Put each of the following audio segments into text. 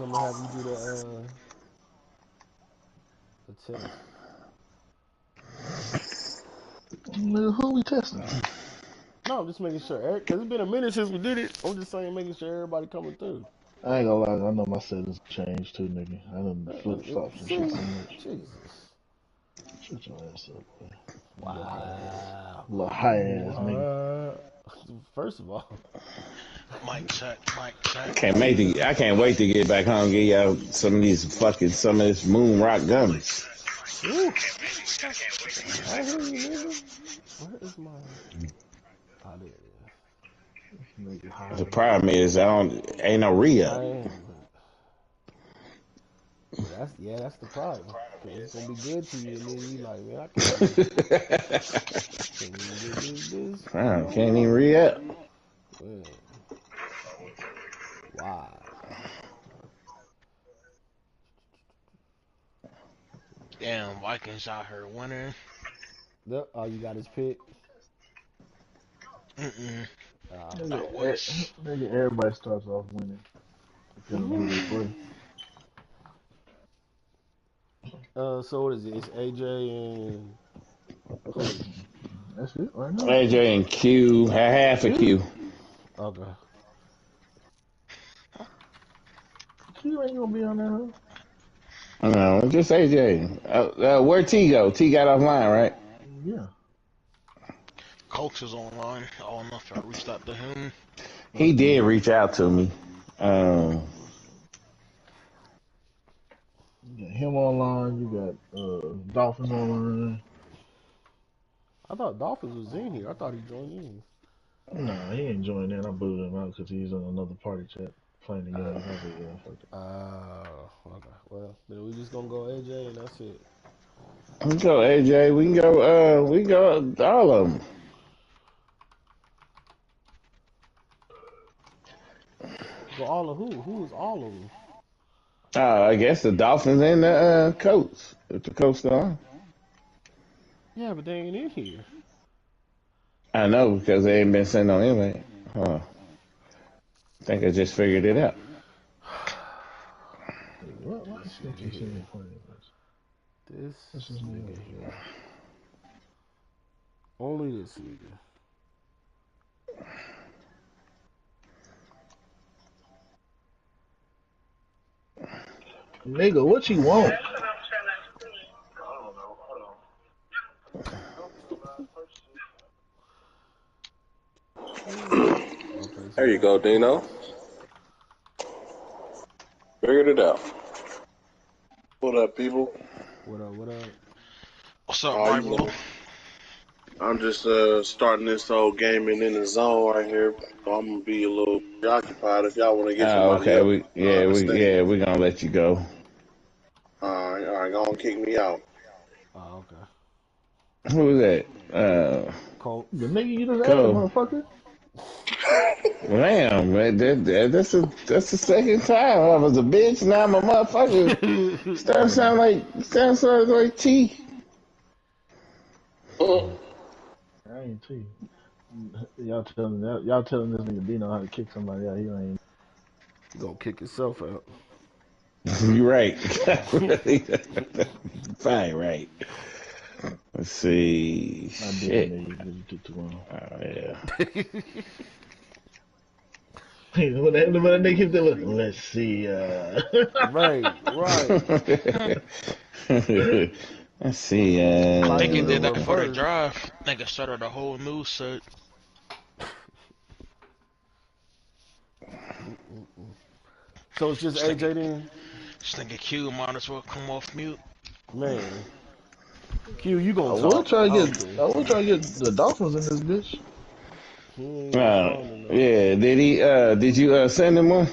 I'm gonna have you do the test. Nigga, who we testing? No, I'm just making sure, Eric, because it's been a minute since we did it. I'm just saying, making sure everybody coming through. I ain't gonna lie, I know my settings changed too, nigga. I done flip flops and shit See, so much. Jesus. Shut your ass up, boy. Wow. Little high ass nigga. What? First of all, Mic check, mic check. I can't wait to get back home and get y'all some of this moon rock gummies. ooh, I hear you, nigga. Where is my? Oh, there it Nigga The high. problem is ain't no is. re-up. Man, that's the problem. Cause it's gonna be good to you, and then you like, man, I can't even get this I no can't even more. re-up. Man, wow. Damn, Vikings out here winning. Yep, all you got is pick. Mm-mm. Uh, I wish. Nigga, everybody starts off winning, depending on who they play. so what is it? It's AJ and who? That's it right now. AJ and Q, half a Q. Okay. Q ain't gonna be on there, huh? No, just AJ. Where'd T go? T got offline, right? Yeah. Coach is online. I don't know if I reached out to him. He did reach out to me. You got him online. You got Dolphins online. I thought Dolphins was in here. I thought he joined in. Nah, he ain't joined in. I booted him out because he's on another party chat playing the game. I was like, yeah, fuck that. Okay. Well, then we just gonna go AJ and that's it. We can go AJ. We can go all of them. Go all of who? Who is all of them? I guess the Dolphins and the Colts. If the Colts still on. Yeah, but they ain't in here. I know because they ain't been sent on invite. Huh. I think I just figured it out. What? Why This the shit nigga keep sending me here. playing this? This This is me. nigga here. Only this nigga. Nigga, what you want? Okay, so There we you got go, the Dino. picks. Figured it out. What up, people? What up? What up? What's up, Oh, you rival? know, I'm just starting this whole gaming in the zone right here. So I'm gonna be a little preoccupied. If y'all want to get somebody Okay. else on the stage, We gonna let you go. all right, go and kick me out. Oh, okay. Who was that? Colts. The nigga you just added, Cole. motherfucker. Damn, man, that's the second time I was a bitch. Now I'm a motherfucker. Sound like T. I ain't tell you. Y'all telling this nigga Dino how to kick somebody out. He ain't. You gonna kick yourself out. You right. Fine, right. Let's see. I didn't, Shit. nigga, because you took too long. Oh yeah. when that nigga hit the look, let's see. Right. Let's see. Try to do Thinking the did that for the reverse. drive. Nigga started a whole new set. So it's just This nigga, AJ then? this nigga Q might as well come off mute. Man. Q, you I gonna will talk. try to I don't get. care. I will try to get the Dolphins in this bitch. He ain't responding though. Yeah. Did he? Did you send him one?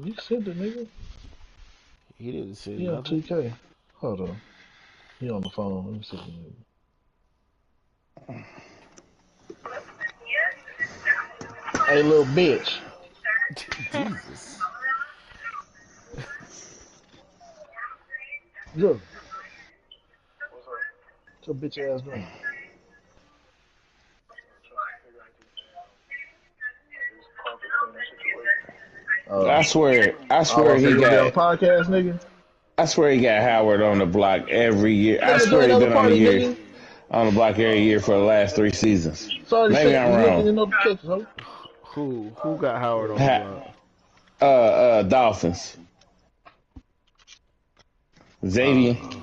You sent the nigga. He didn't say He on nothing. 2K. Hold on. He on the phone. Let me see the nigga. Hey, little bitch. Jesus. Look. What's your bitch ass doing? Uh, I swear, I I swear was he saying, you gonna be on the got, podcast, nigga? I swear he got Howard on the block every year. I Nigga, swear join he the other been party, nigga. on the block every year for the last 3 seasons. It's already Maybe sent. I'm You look in wrong. your notifications, ho. Who got Howard on the Ha, block? Dolphins. Xavier. Uh,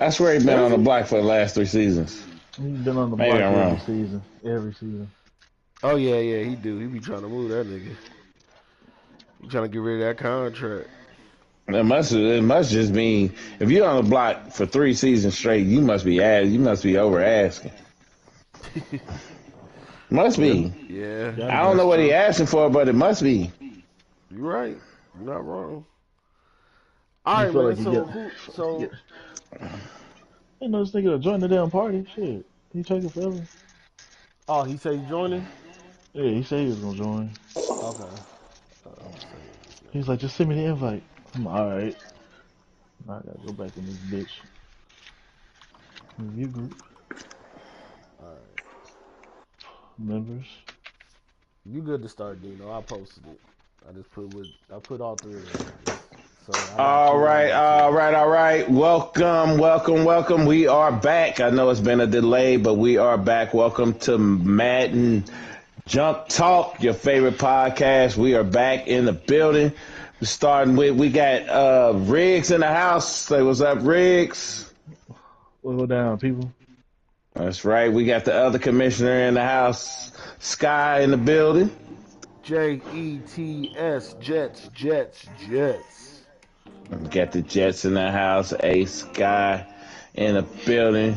I swear he been does on the he? block for the last 3 seasons. He's been on the Maybe block I'm every wrong. season. Every season. Oh yeah, he do. He be trying to move that nigga. He trying to get rid of that contract. It must just mean if you're on the block for 3 seasons straight, you must be over asking. Must Yeah, be. yeah, Gotta I be. don't know that's what he true. asking for, but it must be. You're right. You're not wrong. All You right, feel man. like you So get. who? You get So ain't no this nigga to join the damn party. Shit. He taking forever. oh, he said he joining. Yeah, he said he was gonna join. Okay. I'm gonna say this He's like, just send me the invite. I'm alright. I gotta go back in this bitch. Review group. All right. Members. You good to start, Dino? I posted it. I put all three of them. So I got All two on right, there too. all right, all right. Welcome, welcome, welcome. We are back. I know it's been a delay, but we are back. Welcome to Madden Junk Talk, your favorite podcast. We are back in the building. We're starting with, we got Riggs in the house. Say what's up, Riggs. We'll go down, people. That's right. We got the other commissioner in the house, Sky in the building. Jets, Jets. We got the Jets in the house, Ace Sky in the building.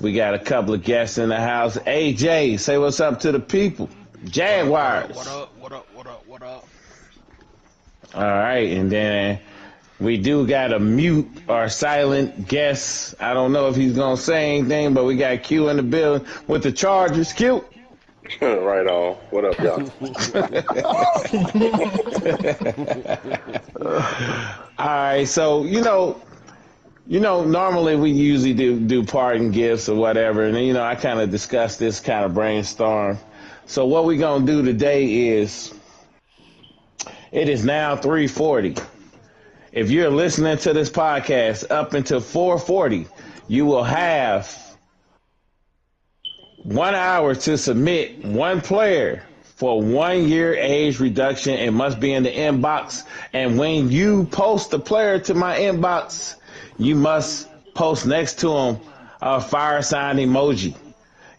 We got a couple of guests in the house. AJ, say what's up to the people. Jaguars. What up? What up? What up? What up? All right, and then we do got a mute or silent guest. I don't know if he's gonna say anything, but we got Q in the building with the Chargers. Q. Right on. What up, y'all? All right, so normally we usually do parting gifts or whatever, and I kind of discuss this, kind of brainstorm. So what we're gonna do today is, it is now 3:40. If you're listening to this podcast up until 4:40, you will have 1 hour to submit one player for 1 year age reduction. It must be in the inbox. And when you post the player to my inbox, you must post next to him a fire sign emoji.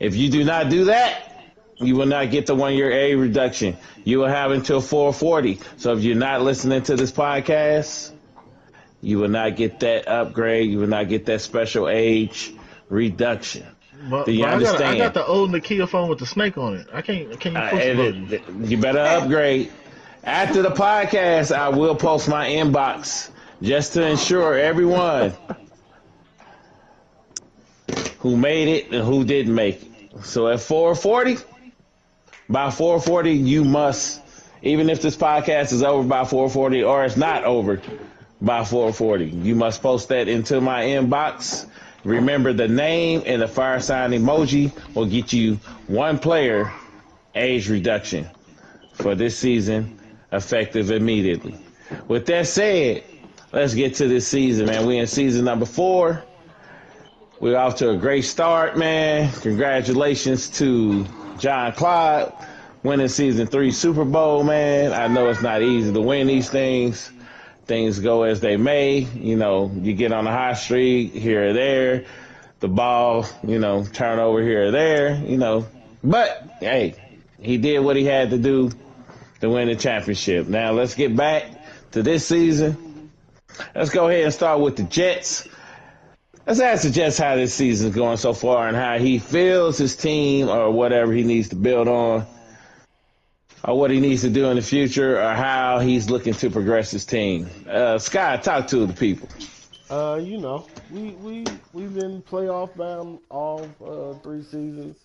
If you do not do that, you will not get the 1 year age reduction. You will have until 4:40. So if you're not listening to this podcast, you will not get that upgrade. You will not get that special age reduction. But Do you I understand? got the old Nokia phone with the snake on it. I can't use push emojis. You better upgrade. After the podcast, I will post my inbox just to ensure everyone who made it and who didn't make it. So at 4:40, by 4:40, you must, even if this podcast is over by 4:40 or it's not over by 4:40, you must post that into my inbox. Remember, the name and the fire sign emoji will get you one player age reduction for this season, effective immediately. With that said, let's get to this season, man. We in season number 4. We're off to a great start, man. Congratulations to John Clyde winning season 3 Super Bowl, man. I know it's not easy to win these things. Things go as they may. You get on a hot streak here or there. The ball, turn over here or there, But, hey, he did what he had to do to win the championship. Now, let's get back to this season. Let's go ahead and start with the Jets. Let's ask the Jets how this season's going so far and how he feels his team or whatever he needs to build on, or what he needs to do in the future, or how he's looking to progress his team. Scott, talk to the people. We've been playoff bound all 3 seasons.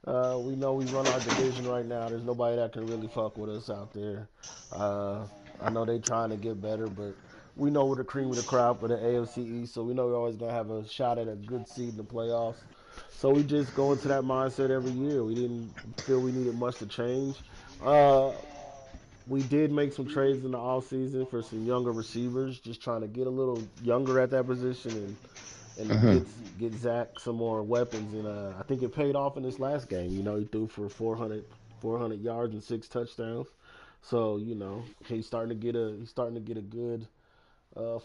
We know we run our division right now. There's nobody that can really fuck with us out there. I know they trying to get better, but we know we're the cream of the crop for the AFC East, so we know we're always gonna have a shot at a good seed in the playoffs. So we just go into that mindset every year. We didn't feel we needed much to change. we did make some trades in the off season for some younger receivers, just trying to get a little younger at that position and Hmm. get Zach some more weapons. And I think it paid off in this last game. You know, he threw for 400 yards and 6 touchdowns. So he's starting to get a good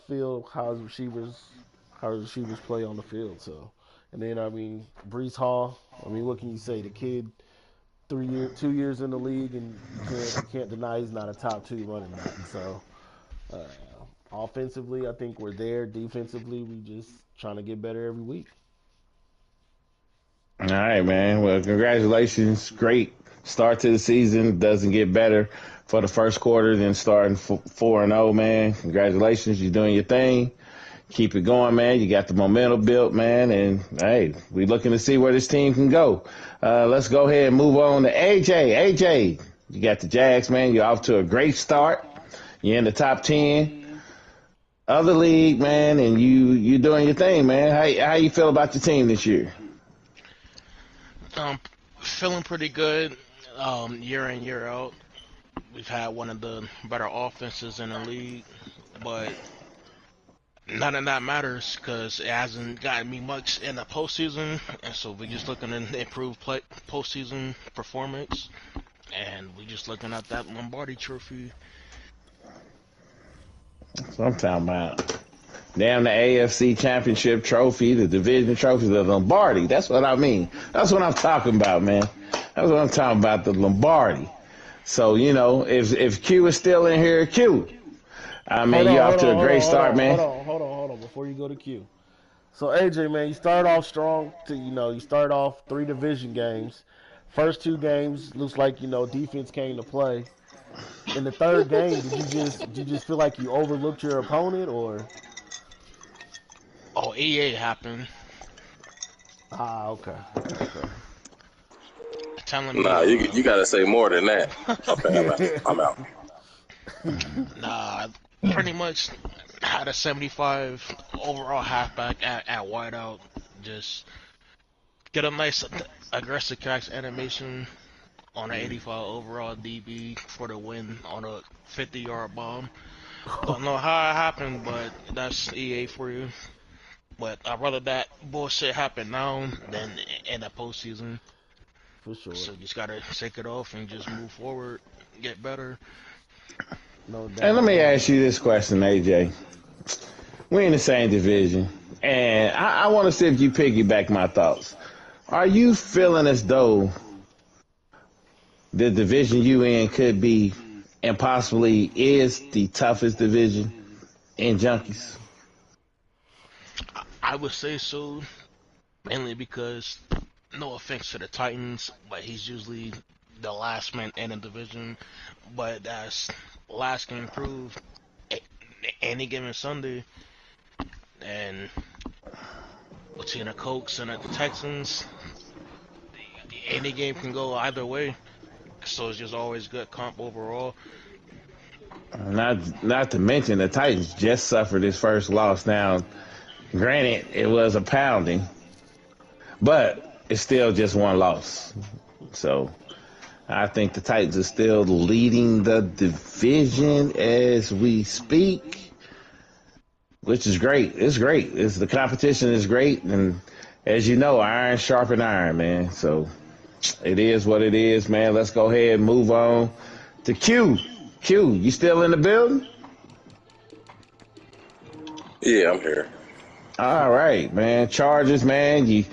feel how his receivers play on the field. So, and then I mean Brees Hall. I mean, what can you say? The kid 2 years in the league, and you can't deny he's not a top two running back. So, uh, offensively, I think we're there. Defensively, we just trying to get better every week. All right, man. Well, congratulations. Great start to the season. Doesn't get better for the first quarter than starting 4-0, man. Congratulations. You're doing your thing. Keep it going, man. You got the momentum built, man. And, hey, we looking to see where this team can go. Let's go ahead and move on to AJ. AJ, you got the Jags, man. You're off to a great start. You're in the top 10 of the league, man, and you doing your thing, man. How you feel about your team this year? Um, Feeling pretty good. Year in year out, we've had one of the better offenses in the league, but none of that matters because it hasn't gotten me much in the postseason, and so we're just looking to improve postseason performance, and we're just looking at that Lombardi Trophy. That's what I'm talking about. Damn the AFC Championship trophy, the division trophy, the Lombardi. That's what I mean. That's what I'm talking about, man. That's what I'm talking about, the Lombardi. So, if Q is still in here, Q, I Hold mean, you're on, off hold to a on, hold great on, hold start, on, hold man. on, hold on, hold on. Before you go to Q, so AJ, man, you start off strong. You start off 3 division games. First 2 games looks like defense came to play. In the third game, did you just feel like you overlooked your opponent or? Oh, EA happened, Okay, okay. telling me, Nah, you gotta say more than that. Okay, I'm out. I'm out. nah, pretty much had a 75 overall halfback at wideout. Just get a nice aggressive catch animation on an 85 overall DB for the win on a 50-yard bomb. Don't know how it happened, but that's EA for you. But I'd rather that bullshit happen now than in the postseason. For sure, So you just gotta shake it off and just move forward, get better. no And let doubt, me no ask you doubt. this question, AJ. We're in the same division, and I want to see if you piggyback my thoughts. Are you feeling as though the division you in could be and possibly is the toughest division in Junkies? I would say so, mainly because no offense to the Titans, but he's usually the last man in the division. But as last can prove, any given Sunday, and between the Colts and the Texans, any game can go either way. So it's just always good comp overall. Not to mention the Titans just suffered his first loss. Now, granted, it was a pounding, but it's still just one loss. So I think the Titans are still leading the division as we speak, which is great. It's great. The competition is great, and as you know, iron sharpen iron, man. So it is what it is, man. Let's go ahead and move on to Q. Q, you still in the building? Yeah, I'm here. All right, man. Chargers, man. You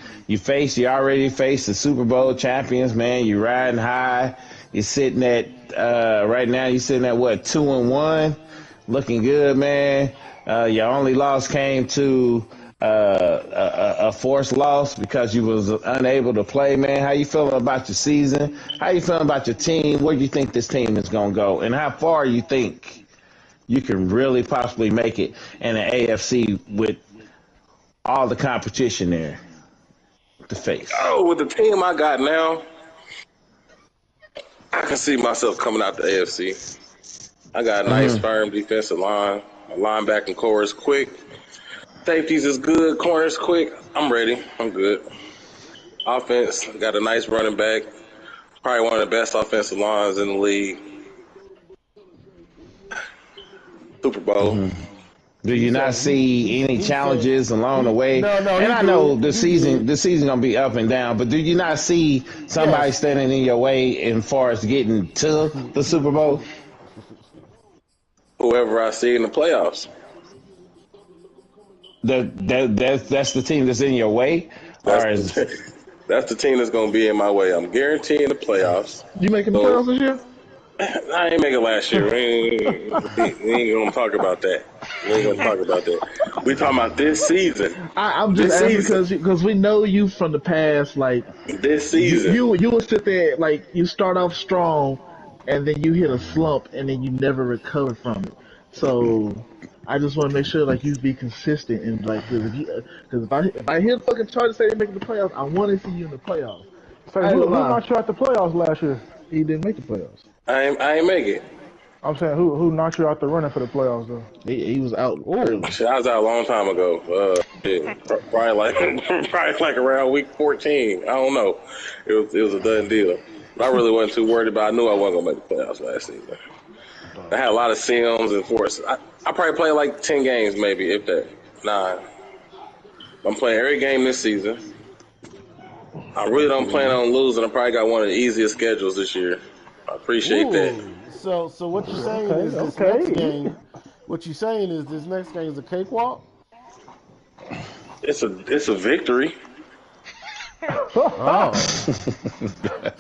already faced the Super Bowl champions, man. You riding high. You're sitting at right now. You're sitting at what 2-1, looking good, man. Your only loss came to a forced loss because you was unable to play, man. How you feeling about your season? How you feeling about your team? Where do you think this team is gonna go, and how far you think you can really possibly make it in the AFC with all the competition there to face? Oh, with the team I got now, I can see myself coming out the AFC. I got a nice, Mm-hmm. firm defensive line. My linebacking core is quick. Safeties is good. Corners quick. I'm ready. I'm good. Offense, got a nice running back. Probably one of the best offensive lines in the league. Super Bowl. Do you not see any challenges along the way? No, And he I do. know the He season do. gonna be up and down, but do you not see somebody Yes. standing in your way as far as getting to the Super Bowl? Whoever I see in the playoffs. That's the team that's in your way, That's or is the, that's the team that's going to be in my way. I'm guaranteeing the playoffs. You making the So playoffs this year? I ain't make it last year. We ain't gonna talk about that. We ain't gonna talk about that. We talking about this season. I'm just This asking season. because we know you from the past. Like This you season. you will sit there like you start off strong, and then you hit a slump, and then you never recover from it. So I just want to make sure like you be consistent and like because if I hear the fucking Chargers say they're making the playoffs, I want to see you in the playoffs. So I ain't gonna who lie, knocked you out the playoffs last year? he didn't make the playoffs. I ain't make it. I'm saying who knocked you out the running for the playoffs though? He was out Ooh. early. Shit, I was out a long time ago. Probably like around week 14. I don't know. It was a done deal. But I really wasn't too worried about. I knew I wasn't gonna make the playoffs last season. I had a lot of sims and force. I probably played like 10 games, maybe if that. 9. I'm playing every game this season. I really don't plan on losing. I probably got one of the easiest schedules this year. I appreciate that. Ooh. So what you're saying Okay, is this okay. next game. What you're saying is this next game is a cakewalk. It's a victory. Oh.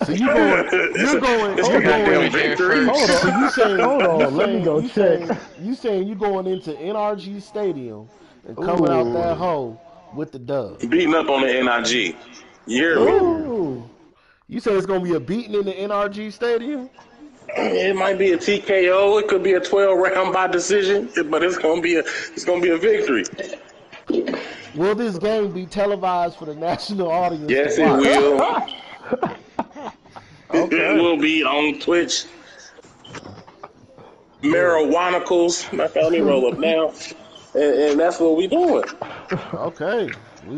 So you're going. It's a goddamn victory. Hold So on. you saying? Hold on, You let me saying? go You check. saying? You saying you going into NRG Stadium and coming out that Ooh. hole with the dub? Beating up on the NIG. You hear me? Ooh. You say it's gonna be a beating in the NRG Stadium? It might be a TKO. It could be a 12 round by decision, but it's gonna be a victory. Will this game be televised for the national audience to Yes, it watch? will. It Okay. will be on Twitch. Marijuanicals. My family roll up now, and that's what we doing. Okay.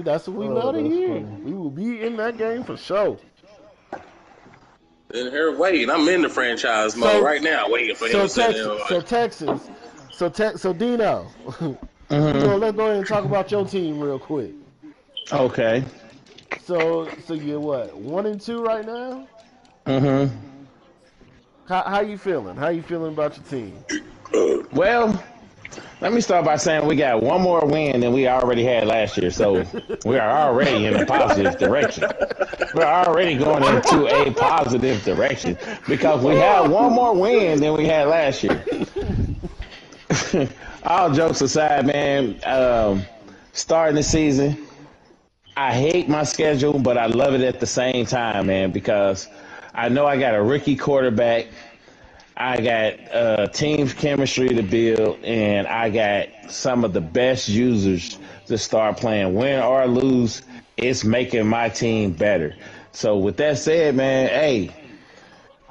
That's what we Oh, love to that's hear. funny. We will be in that game for sure. And here, waiting. I'm in the franchise mode So right now, waiting for him so to send it. Texas. So Dino. Let's go ahead and talk about your team real quick. okay? So you're what, 1-2 right now? Mm-hmm. How you feeling? How you feeling about your team? Well, let me start by saying we got one more win than we already had last year, so we are already in a positive direction. We're already going into a positive direction because we have one more win than we had last year. All jokes aside, man, starting the season, I hate my schedule, but I love it at the same time, man, because I know I got a rookie quarterback. I got team chemistry to build, and I got some of the best users to start playing. Win or lose, it's making my team better. So with that said, man, hey,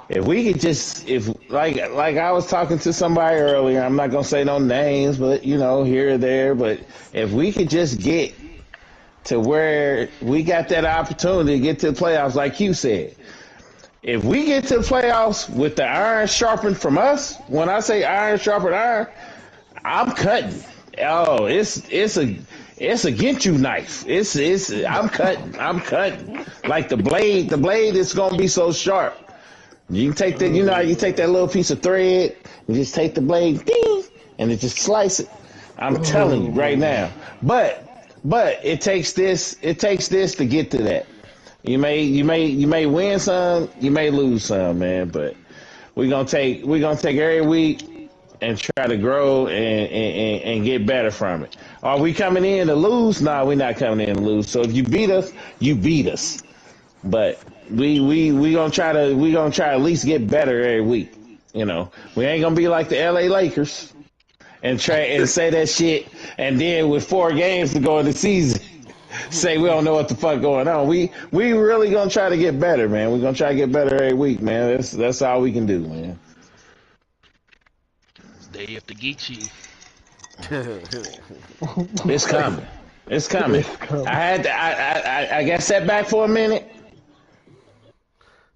if we could just, if like I was talking to somebody earlier, I'm not gonna say no names, but here or there, but if we could just get to where we got that opportunity to get to the playoffs, like you said. If we get to the playoffs with the iron sharpened from us, when I say iron sharpened iron, I'm cutting. Oh, it's a Ginchu knife. I'm cutting. Like the blade is gonna be so sharp. You can take that, you take that little piece of thread and just take the blade, ding, and it just slice it. I'm telling you right now. But it takes this to get to that. You may win some, you may lose some, man. But we're gonna take every week and try to grow and get better from it. Are we coming in to lose? No, we're not coming in to lose. So if you beat us, you beat us. But we gonna try to at least get better every week. We ain't gonna be like the LA Lakers and try and say that shit, and then with 4 games to go in the season, say we don't know what the fuck going on. We really gonna try to get better, man. We're gonna try to get better every week, man. That's all we can do, man. Day after Geechee. It's coming. It's coming. It's coming. I got set back for a minute.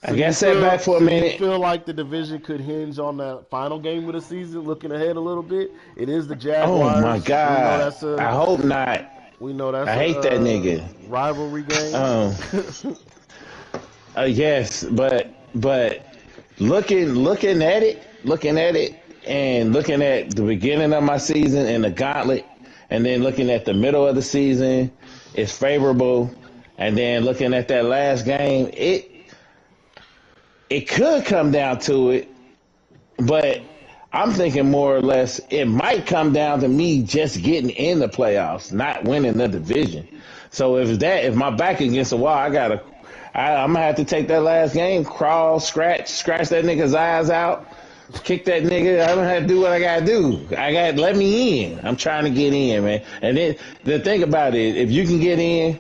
So I guess sat back for a do you minute. feel like the division could hinge on that final game of the season? Looking ahead a little bit, it is the Oh my Jaguars. God. I hope not. I hate that nigga. Rivalry game. Um, yes, but looking at it, and looking at the beginning of my season and the gauntlet, and then looking at the middle of the season is favorable, and then looking at that last game, it could come down to it, but I'm thinking more or less it might come down to me just getting in the playoffs, not winning the division. So if my back against the wall, I'm gonna have to take that last game, crawl, scratch that nigga's eyes out, kick that nigga. I'm gonna have to do what I gotta do. Let me in. I'm trying to get in, man. And then the thing about it, if you can get in,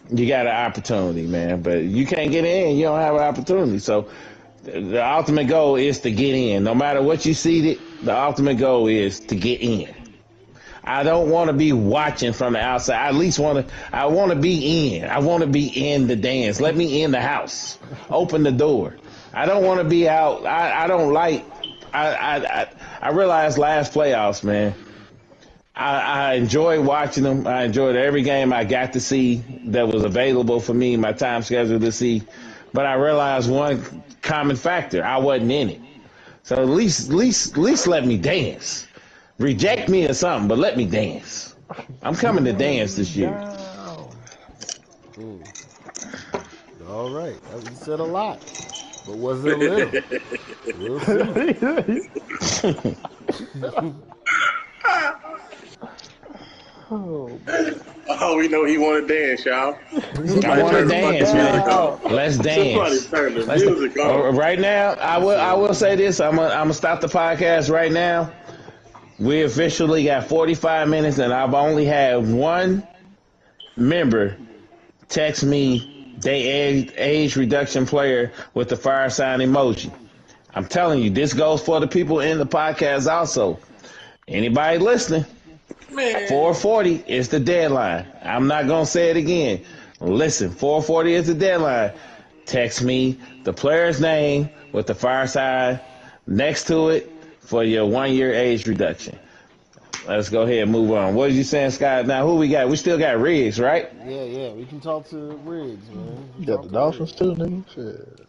you got an opportunity, man. But you can't get in, you don't have an opportunity. So the ultimate goal is to get in. No matter what you seeded, the ultimate goal is to get in. I don't want to be watching from the outside. I want to be in. I want to be in the dance. Let me in the house. Open the door. I don't want to be out. I don't like, I realized last playoffs, man, I enjoyed watching them. I enjoyed every game I got to see that was available for me, my time schedule to see. But I realized one common factor. I wasn't in it. So at least let me dance. Reject me or something, but let me dance. I'm coming to dance this year. All right. You said a lot, but was it a little? We'll see. Oh, we know he want to dance, y'all. I want to dance, man. Let's dance. Turn the music on. Right now, I will say this. I'm gonna stop the podcast right now. We officially got 45 minutes, and I've only had one member text me they age reduction player with the fire sign emoji. I'm telling you, this goes for the people in the podcast also. Anybody listening? Man. 440 is the deadline. I'm not going to say it again. Listen, 440 is the deadline. Text me the player's name with the fire sign next to it for your 1 year age reduction. Let's go ahead and move on. What are you saying, Scott? Now, who we got? We still got Riggs, right? Yeah. We can talk to Riggs, man. You got the Dolphins too, nigga. Shit.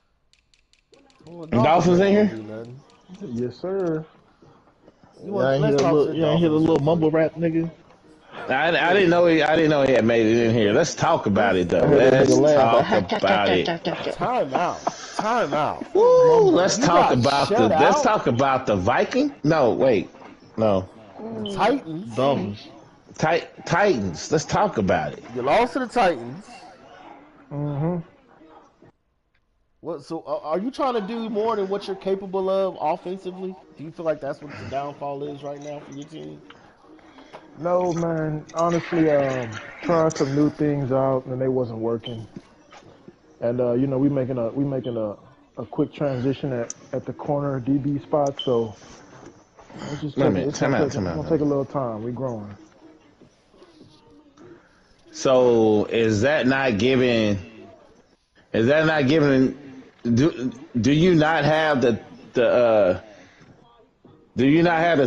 Well, Dolphins in here? Yes, sir. You ain't hear the little mumble rap, nigga. I didn't know he had made it in here. Let's talk about it though. Let's talk about it. Time out. Woo, let's talk about the Viking. No, wait, no. Titans. Dolphins. Titans. Let's talk about it. You lost to the Titans. Mm-hmm. What? So, are you trying to do more than what you're capable of offensively? Do you feel like that's what the downfall is right now for your team? No, man. Honestly, trying some new things out and they wasn't working. And we making a quick transition at the corner DB spot. So it's gonna take a little time. We growing. So is that not giving? Do you not have the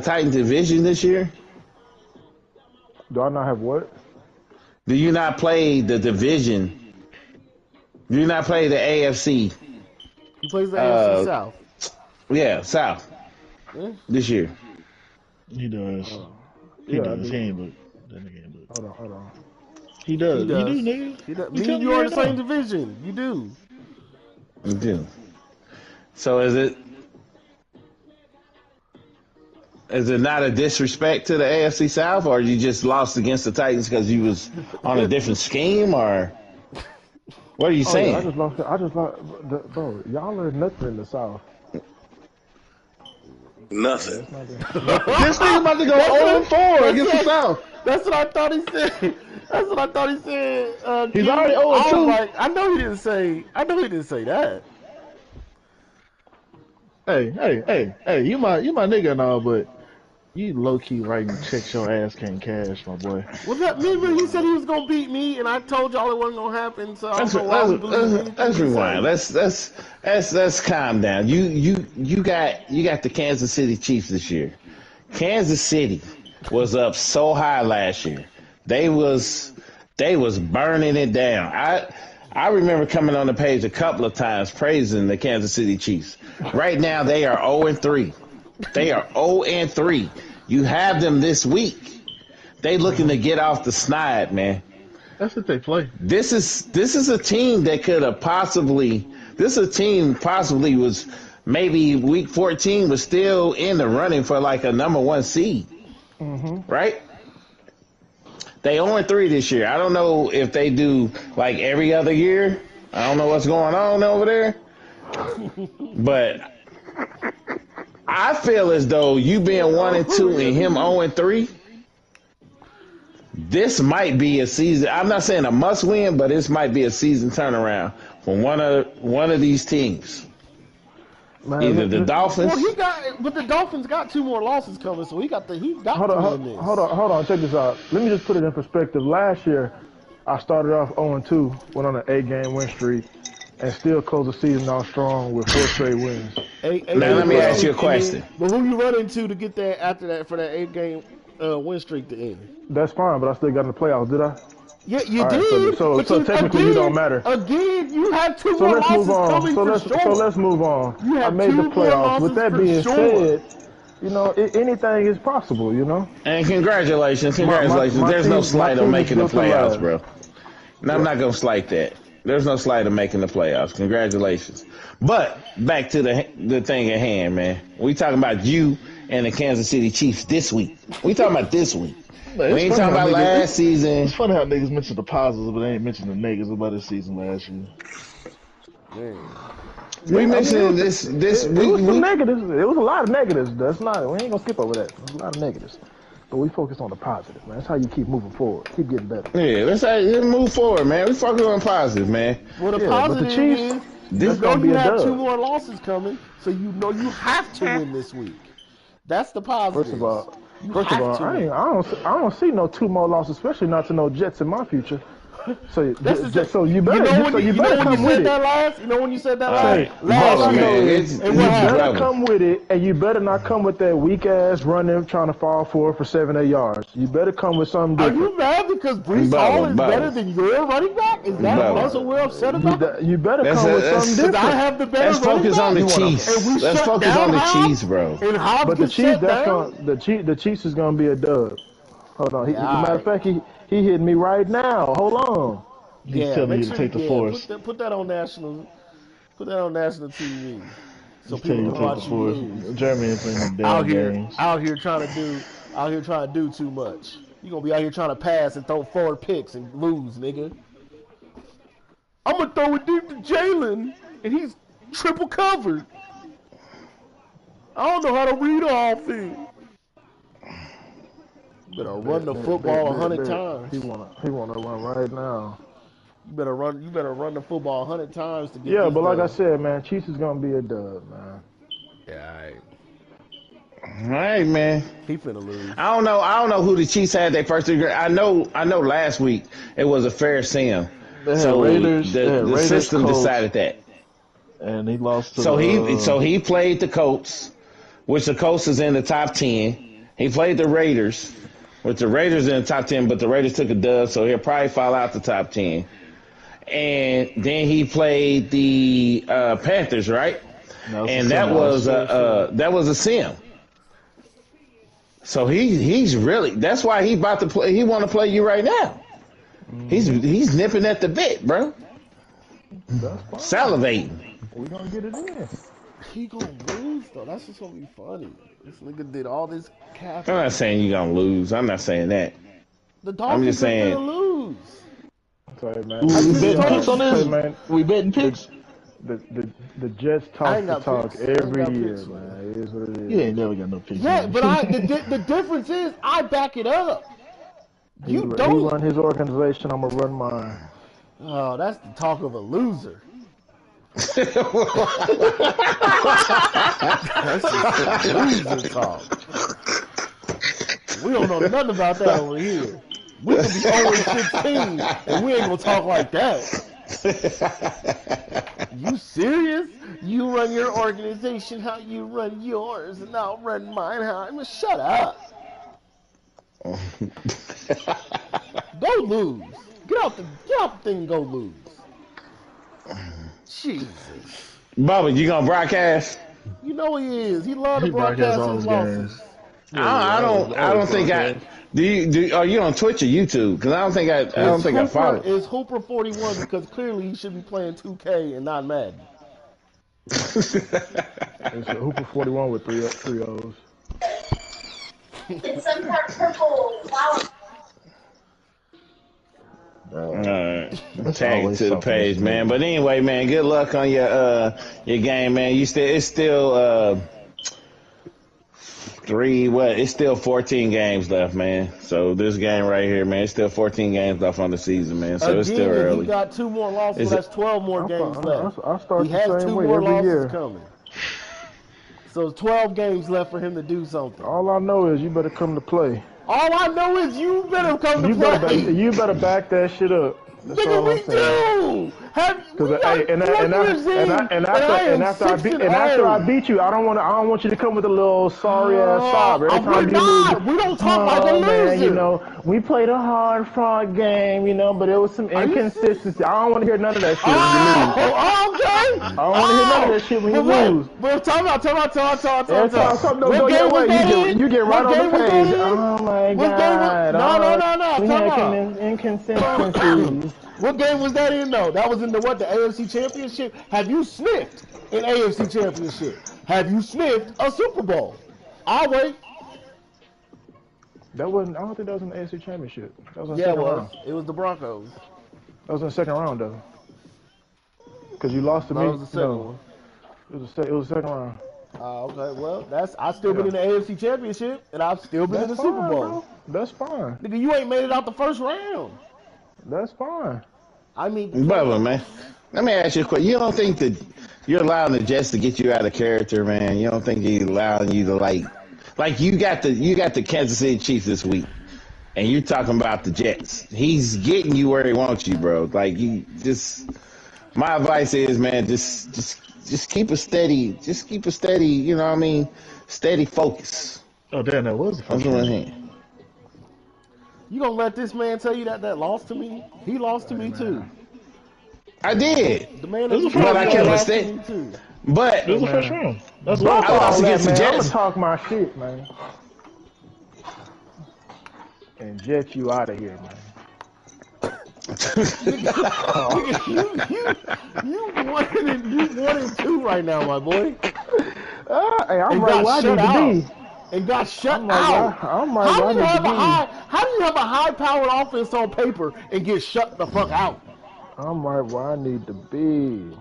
Titans division this year? Do I not have what? Do you not play the division? Do you not play the AFC? He plays the AFC South. Yeah, South. Yeah. This year. He does. He does. He ain't look. That nigga ain't look. Hold on. He does. He does. You do, nigga. He does. Me and you are in the same division. You do. You do. So is it not a disrespect to the AFC South, or you just lost against the Titans because you was on a different scheme, or what are you saying? Yeah, I just lost. Bro, y'all are nothing in the South. Nothing. This nigga about to go 0-4 against the South. That's what I thought he said. He's already 0-2. I know he didn't say that. Hey, you my nigga and all, but You low key writing checks your ass can't cash, my boy. Was that me? But he said he was gonna beat me, and I told y'all it wasn't gonna happen. So I don't know why we believe anything. Let's rewind. Let's calm down. You got the Kansas City Chiefs this year. Kansas City was up so high last year. They was burning it down. I remember coming on the page a couple of times praising the Kansas City Chiefs. Right now they are 0-3. They are 0-3. You have them this week. They looking to get off the snide, man. That's what they play. This is a team that could have possibly. This is a team possibly was maybe week 14 was still in the running for like a number 1 seed, right? They 0-3 this year. I don't know if they do like every other year. I don't know what's going on over there, but I feel as though you being 1-2 and him 0-3. This might be a season. I'm not saying a must win, but this might be a season turnaround for one of these teams. Man, Either the Dolphins. Well, but the Dolphins got 2 more losses coming, so he got hold to win this. on. Check this out. Let me just put it in perspective. Last year, I started off 0-2, went on an 8-game win streak, and still closed the season out strong with 4 straight wins. Now let me ask you a question. But who you run into to get that after that for that 8-game win streak to end? That's fine, but I still got in the playoffs, did I? Yeah, you All right, did. so technically you don't matter. Again, you have 2 So more let's losses move on. coming So let's move on. You I have made the 2 more playoffs. With that losses being for sure. said, you know, anything is possible, you know? And congratulations. My There's no team- slight my on team making the is built to playoffs, last. bro. No, I'm not gonna slight that. There's no slight on making the playoffs. Congratulations. But back to the thing at hand, man. We talking about you and the Kansas City Chiefs this week. We talking about this week. Man, We ain't talking about last season. It's funny how niggas mention the positives, but they ain't mention the negatives about this season last year. We mentioned this It was week. some negatives. It was a lot of negatives. That's not. We ain't gonna skip over that. There's a lot of negatives, but we focus on the positive, man. That's how you keep moving forward, keep getting better. Yeah, let's move forward, man. We focus on positive, man. Well, the Yeah, positive but the Chiefs, is this you is gonna know be you a have dub. 2 more losses coming, so you know you have to win this week. That's the positive. First of all, You I have to win. don't see no 2 more losses, especially not to no Jets in my future. So That's the so you better you know when come you with said it. that last? You know when you said that Hey, last? all I year? know man, is it's- you what happened? better brother. come with it, and you better not come with that weak ass running trying to fall forward for 7-8 yards. You better come with something Are different. you mad because Brees Bubba, Hall is Bubba. better than your running back? Is that Bubba. that's what we're upset about? You better That's come a- with that's- something Because I different. have the better Let's running focus back. on the You wanna- Chiefs. And we Let's shut focus down on the Hobbs? Chiefs, bro. And Hobbs But the gets Chiefs, shut down? the Chiefs is gonna be a dub. Hold on. Yeah, Matter of fact, he hitting me right now. Hold on. He's telling make you to sure take the force. Put that on national TV, so He's telling people you can to take the watch you force. lose. Jeremy ain't playing them Out damn here, games. out here trying to do too much. You gonna be out here trying to pass and throw 4 picks and lose, nigga. I'm gonna throw it deep to Jalen, and he's triple covered. I don't know how to read offense. You better run the football 100 times. He wanna run right now. You better run the football 100 times to get. Yeah, this but like done. I said, man, Chiefs is gonna be a dub, man. Yeah, all right. All right, man. He finna lose. I don't know who the Chiefs had their first degree. I know last week it was a fair sim. They had So Raiders, the Raiders, system Colts, decided that. and he lost to So the, he played the Colts, which the Colts is in the top 10. He played the Raiders, which the Raiders in the top 10, but the Raiders took a dub, so he'll probably fall out the top 10. And then he played the Panthers, right? And that was a sim. So he's really, that's why he about to play. He want to play you right now. He's nipping at the bit, bro. That's fine. Salivating. We gonna get it in. He gonna lose though. That's just gonna be funny. This nigga did all this cap. I'm not saying you're gonna lose. I'm not saying that. The Dolphins just saying- are gonna lose. Sorry, man. we betting picks on Hey, this. man, We betting picks. the Jets I talk ain't the got talk picks. I ain't every got year, picks, man. It is what it is. You ain't never got no picks. Yeah, man. but the difference is I back it up. You He don't. run his organization. I'm gonna run mine. Oh, that's the talk of a loser. That's just loser talk. We don't know nothing about that over here. We could be 0-16, and we ain't gonna talk like that. You serious? You run your organization how you run yours, and I'll run mine how I'm. Shut up. Go lose. Get out the thing and go lose. Jesus. Bubba, you gonna broadcast? You know he is. He loves to broadcasts broadcast all his his losses. games. I don't think I. Do you? Are you on Twitch or YouTube? Because I don't think I follow. It's Hooper 41 because clearly he should be playing 2K and not Madden. It's a Hooper 41 with three O's. It's some kind of purple flower. Alright. Tag to the page, man. But anyway, man, good luck on your game, man. It's still it's still 14 games left, man. So this game right here, man, it's still 14 games left on the season, man. So it's still early. He got 2 more losses, so that's 12 more games left. I start he has the 2 same way more every losses year. coming. So 12 games left for him to do something. All I know is you better come to play. All I know is you better come to play. You better back that shit up. That's Nigga, all we I'm saying. And after I beat you, I don't want you to come with a little sorry ass sob every time you lose. We don't talk like a loser. Man, you know, we played a hard fought game, you know, but there was some inconsistency. I don't want to hear none of that shit when you lose. Okay. I don't want to hear none of that shit when you lose. But talk about. You get right on the page. Oh my god. No. We had inconsistencies. What game was that in, though? That was in the AFC Championship? Have you sniffed an AFC Championship? Have you sniffed a Super Bowl? I'll wait. I don't think that was in the AFC Championship. That was in the second round. It was the Broncos. That was in the second round, though. Because you lost to me. It was the second one. It was the second round. Okay, well, I've still been in the AFC Championship, and I've still been in the Super Bowl. Bro. That's fine. Nigga, you ain't made it out the first round. That's fine. I mean, Bubba, man, let me ask you a question. You don't think that you're allowing the Jets to get you out of character, man? You don't think he's allowing you to like you got the Kansas City Chiefs this week, and you're talking about the Jets. He's getting you where he wants you, bro. Like my advice is, man, just keep a steady, you know what I mean, steady focus. Oh damn, that was the first one. You gonna let this man tell you that lost to me? He lost to me too. I did. The man but I kept a steady. But it was the first round. That's what I lost against the Jets. I'm gonna talk my shit, man, and jet you out of here, man. you 1-2 right now, my boy. Hey, I'm right where I need to be. And got shut out. How do you have a high-powered offense on paper and get shut the fuck out? I'm right where I need to be.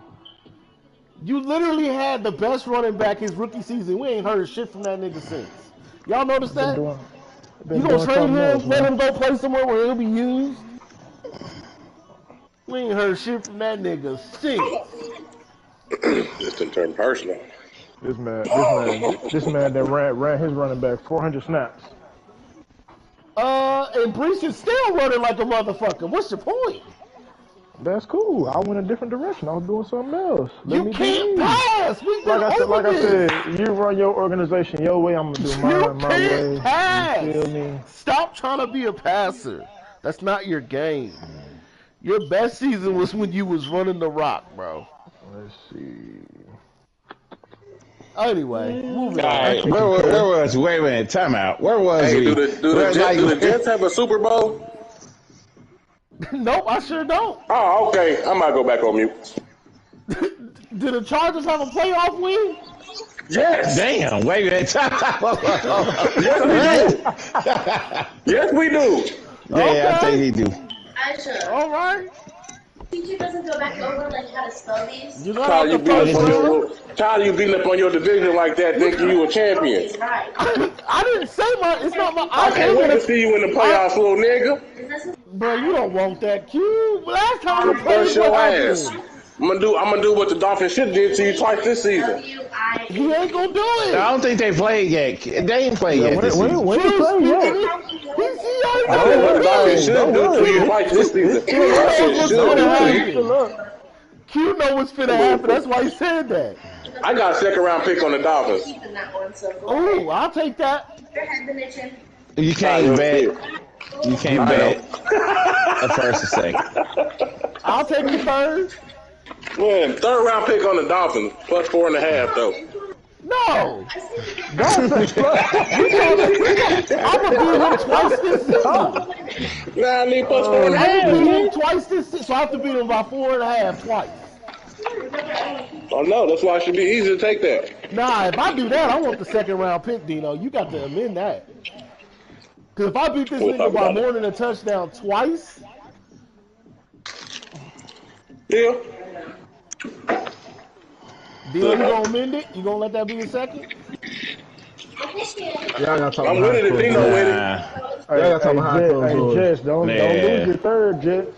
You literally had the best running back his rookie season. We ain't heard shit from that nigga since. Y'all notice that? You gonna trade him, let him go play somewhere where he'll be used? We ain't heard shit from that nigga since. This didn't turn personal. This man that ran his running back 400 snaps. And Brees is still running like a motherfucker. What's your point? That's cool. I went a different direction. I was doing something else. You can't pass. Like I said, you run your organization your way. I'm gonna do mine my way. You pass. You feel me? Stop trying to be a passer. That's not your game. Your best season was when you was running the rock, bro. Let's see. Anyway, moving on. Right, where was? Wait a minute, time out. Where was he? Do the Jets have a Super Bowl? Nope, I sure don't. Oh, okay. I might go back on mute. Do the Chargers have a playoff win? Yes. Damn. Wait a minute. Yes, we do. Yeah, okay. I think he do. All right. Teacher doesn't go back over like how to spell these. Child, you beating up on your division like that, thinking you a champion. I didn't say it's not my. I can't wait to see you in the playoffs, little nigga. Bro, you don't want that cube. Last time I'm gonna bust your ass. I'm gonna do what the Dolphins should did to you twice this season. He ain't gonna do I it. don't think they played yet. They ain't played Yeah, yet this season. when he True play, yeah. speaking, he already got Don't his They worry, opinion. should don't do it to you worry. twice this season. It's still I up. said What's should gonna do it to It's you. happen? still up. Q know what's finna happen. That's why he said that. I got a second round pick on the Dolphins. Keeping that one, so go Oh, ahead. I'll take that. Your head been itching. You Nah, can't you'll bet. see it. You can't I know. bet a first or second. I'll take the third. Man, third round pick on the Dolphins, plus 4.5 though. No, Dolphins plus. I'm gonna beat him twice this season. Nah, I need plus I'm gonna beat 4.5. him twice this season, so I have to beat him by 4.5 twice. Oh no, that's why it should be easy to take that. Nah, if I do that, I want the second round pick, Dino. You got to amend that. Because if I beat this We'll nigga talk by about more it. than a touchdown twice, Yeah. Dino, you gonna amend it? You gonna let that be a second? Y'all gotta talk I'm behind with it if closed Dino doors. with it. Nah. Y'all gotta talk behind closed Hey, doors. Jets, don't lose your third, Jets.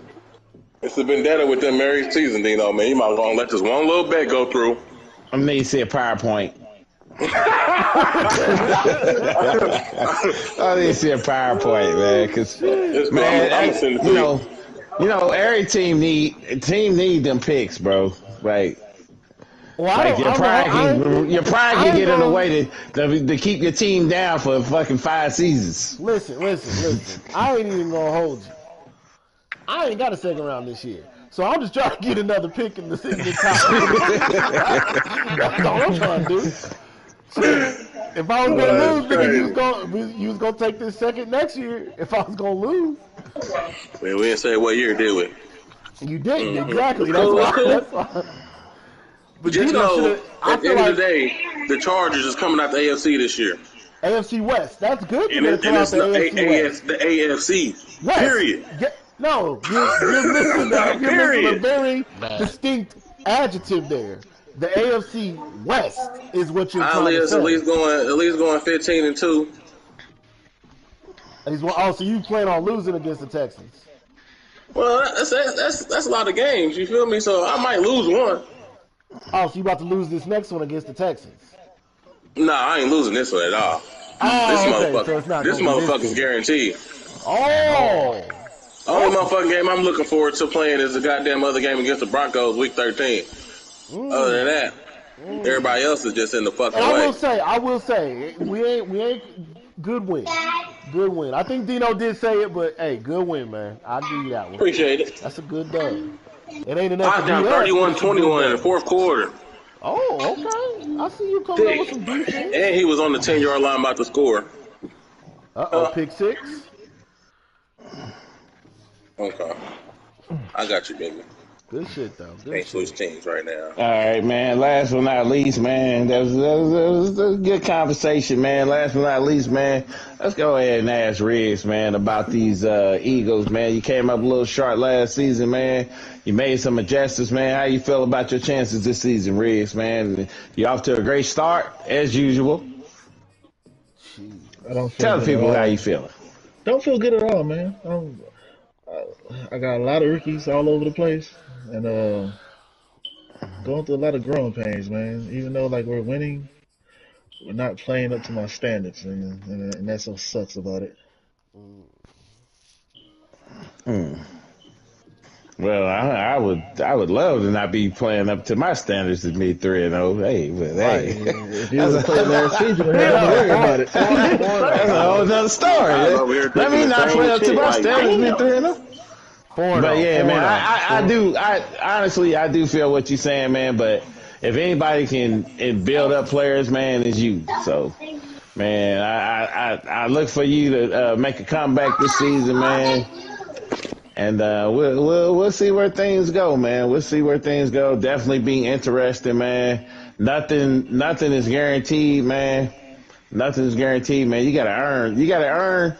It's a vendetta with them every season, Dino, man. You might as well let this one little bet go through. I'm need to see a PowerPoint. I need to see a PowerPoint, man. Because It's cool. man, I'm gonna send it to you know, every team need them picks, bro. Like Well, I Like don't, your pride I can ain't get in the gonna- way to keep your team down for fucking 5 seasons. Listen. I ain't even gonna hold you. I ain't got a second round this year. So I'm just trying to get another pick in the top. That's all I'm trying to do. Shit. If I was gonna That's lose, nigga, crazy. you was gonna take this second next year. If I was gonna lose, Man, we didn't say what year, did we? you didn't Mm-hmm. exactly. That's That's cool, why. that's cool. That's why. But Just Dino should know, have. I at the feel end like of the day, the Chargers is coming out the AFC this year. AFC West. That's good. And, You're it, gonna come and out it's the AFC West. the AFC. West. Period. No, you're missing that. You're missing a Period. very Bad. distinct adjective there. The AFC West is what you're At trying to least say. going 15-2. So you plan on losing against the Texans? Well, that's a lot of games. You feel me? So I might lose one. Oh, so you about to lose this next one against the Texans? Nah, I ain't losing this one at all. This Oh, okay. motherfucker, So it's not this gonna be this motherfucker's team. guaranteed. Oh, Only motherfucking game I'm looking forward to playing is the goddamn other game against the Broncos, week 13. Other than that, everybody else is just in the fucking and I way. will say, we ain't good win. Good win. I think Dino did say it, but hey, good win, man. I'll give you that one. Appreciate it. That's a good dub. It ain't enough I to was down beat us, but it's a good 31-21 in the dub. fourth quarter. Oh, okay. I see you coming up with some defense. And he was on the 10-yard line about to score. Pick six. Okay. I got you, baby. Good shit, though. Good Can't switch shit. teams right now. All right, man. Last but not least, man. That was a good conversation, man. Last but not least, man. Let's go ahead and ask Riggs, man, about these Eagles, man. You came up a little short last season, man. You made some adjustments, man. How you feel about your chances this season, Riggs, man? You off to a great start, as usual. I don't feel Tell the good at people all. how you feeling. Don't feel good at all, man. I got a lot of rookies all over the place, and going through a lot of growing pains, man. Even though like we're winning, we're not playing up to my standards, and that's what sucks about it. Well, I would love to not be playing up to my standards to be 3-0. Hey, but hey, If you would have played last season, we have to worry about it. that's a whole nother story. I was over here Let me thinking the not same play up to shit, my like, standards to be damn. 3-0. But yeah, man, I honestly do feel what you're saying, man. But if anybody can build up players, man, it's you. So, man, I look for you to make a comeback this season, man. And we'll see where things go, man. We'll see where things go. Definitely be interesting, man. Nothing is guaranteed, man. Nothing is guaranteed, man. You gotta earn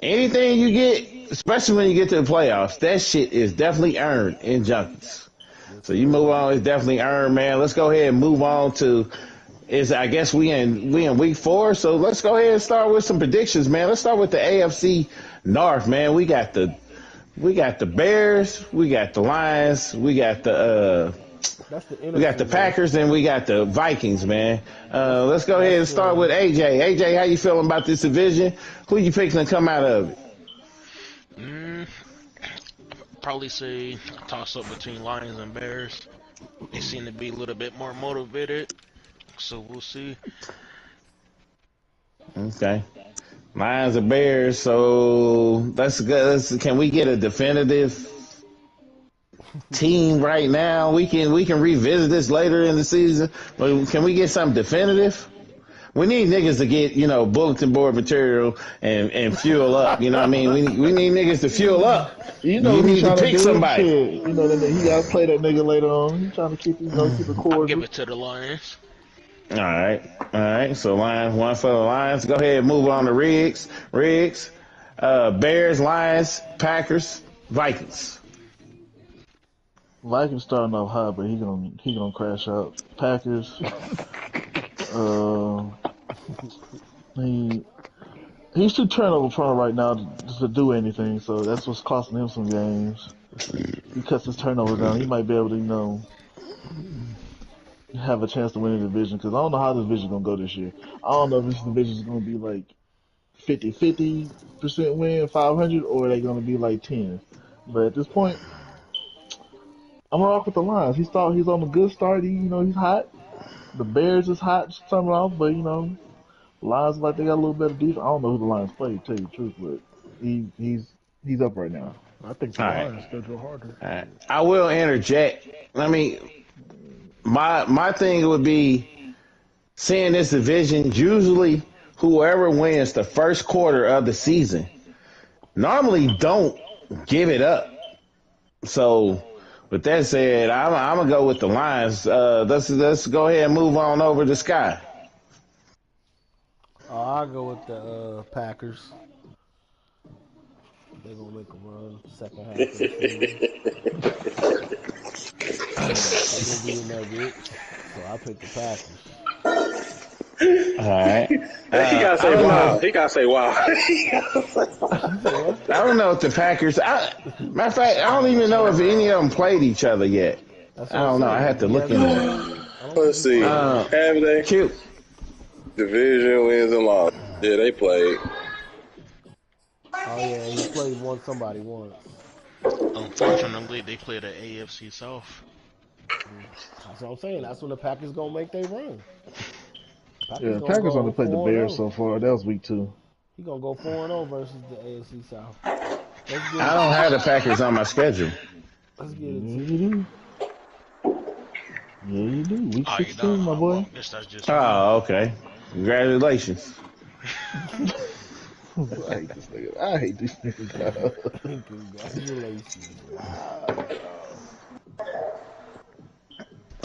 anything you get, especially when you get to the playoffs. That shit is definitely earned in Junkies. So you move on, it's definitely earned, man. Let's go ahead and move on to I guess we in week 4, so let's go ahead and start with some predictions, man. Let's start with the AFC North, man. We got the Bears, we got the Lions, we got the That's the We got the NFC North. Packers and we got the Vikings, man. Let's go ahead That's and start with AJ. AJ, how you feeling about this division? Who you picking to come out of it? Mm, probably say toss up between Lions and Bears. They seem to be a little bit more motivated, so we'll see. Okay. Lions and Bears. So let's go. Can we get a definitive team right now? We can revisit this later in the season. But can we get something definitive? We need niggas to get, bulletin board material and fuel up. You know what I mean? We need niggas to fuel up. You know You what he's need to trying to pick do? somebody. Shit, you know that he got to play that nigga later on. He's trying to keep it I'll give cordial. it to the Lions. All right. All right. So Lions, one for the Lions. Go ahead and move on to Riggs. Bears, Lions, Packers, Vikings. Vikings starting off high, but he gonna crash out. Packers. Uh, he he's too turnover prone right now to do anything. So that's what's costing him some games. He cuts his turnover down. He might be able to, have a chance to win the division. Because I don't know how this division gonna go this year. I don't know if this division is gonna be like 50% win, 500, or are they gonna be like 10. But at this point, I'm gonna rock with the Lions. He's on a good start. He's hot. The Bears is hot starting off, but Lions like they got a little better defense. I don't know who the Lions play, to tell you the truth, but he's up right now. I think the All right. Lions schedule harder. All right. I will interject. My thing would be seeing this division. Usually, whoever wins the first quarter of the season normally don't give it up. So, with that said, I'm gonna go with the Lions. Let's go ahead and move on over to Sky. I'll go with the Packers. They're gonna make a run second half of the season. They're gonna be in that bitch. So I pick the Packers. All right. He gotta say wow. He gotta say wow. I don't know if the Packers. Matter of fact, I don't even know if any of them played each other yet. I don't know. I have to look into it. Let's see. Have they? Cute. Division wins and losses. Yeah, they played. Oh yeah, he played somebody once. Unfortunately, they play the AFC South. That's what I'm saying. That's when the Packers gonna make their run. Yeah, Packers only played the Bears so far. That was week 2. He gonna go 4-0 versus the AFC South. I don't have the Packers on my schedule. Let's get it. Yeah, you do. Yeah, you do. Week 16, my boy. I guess that's just Oh, okay. Congratulations. I hate this nigga. I hate these niggas. Congratulations.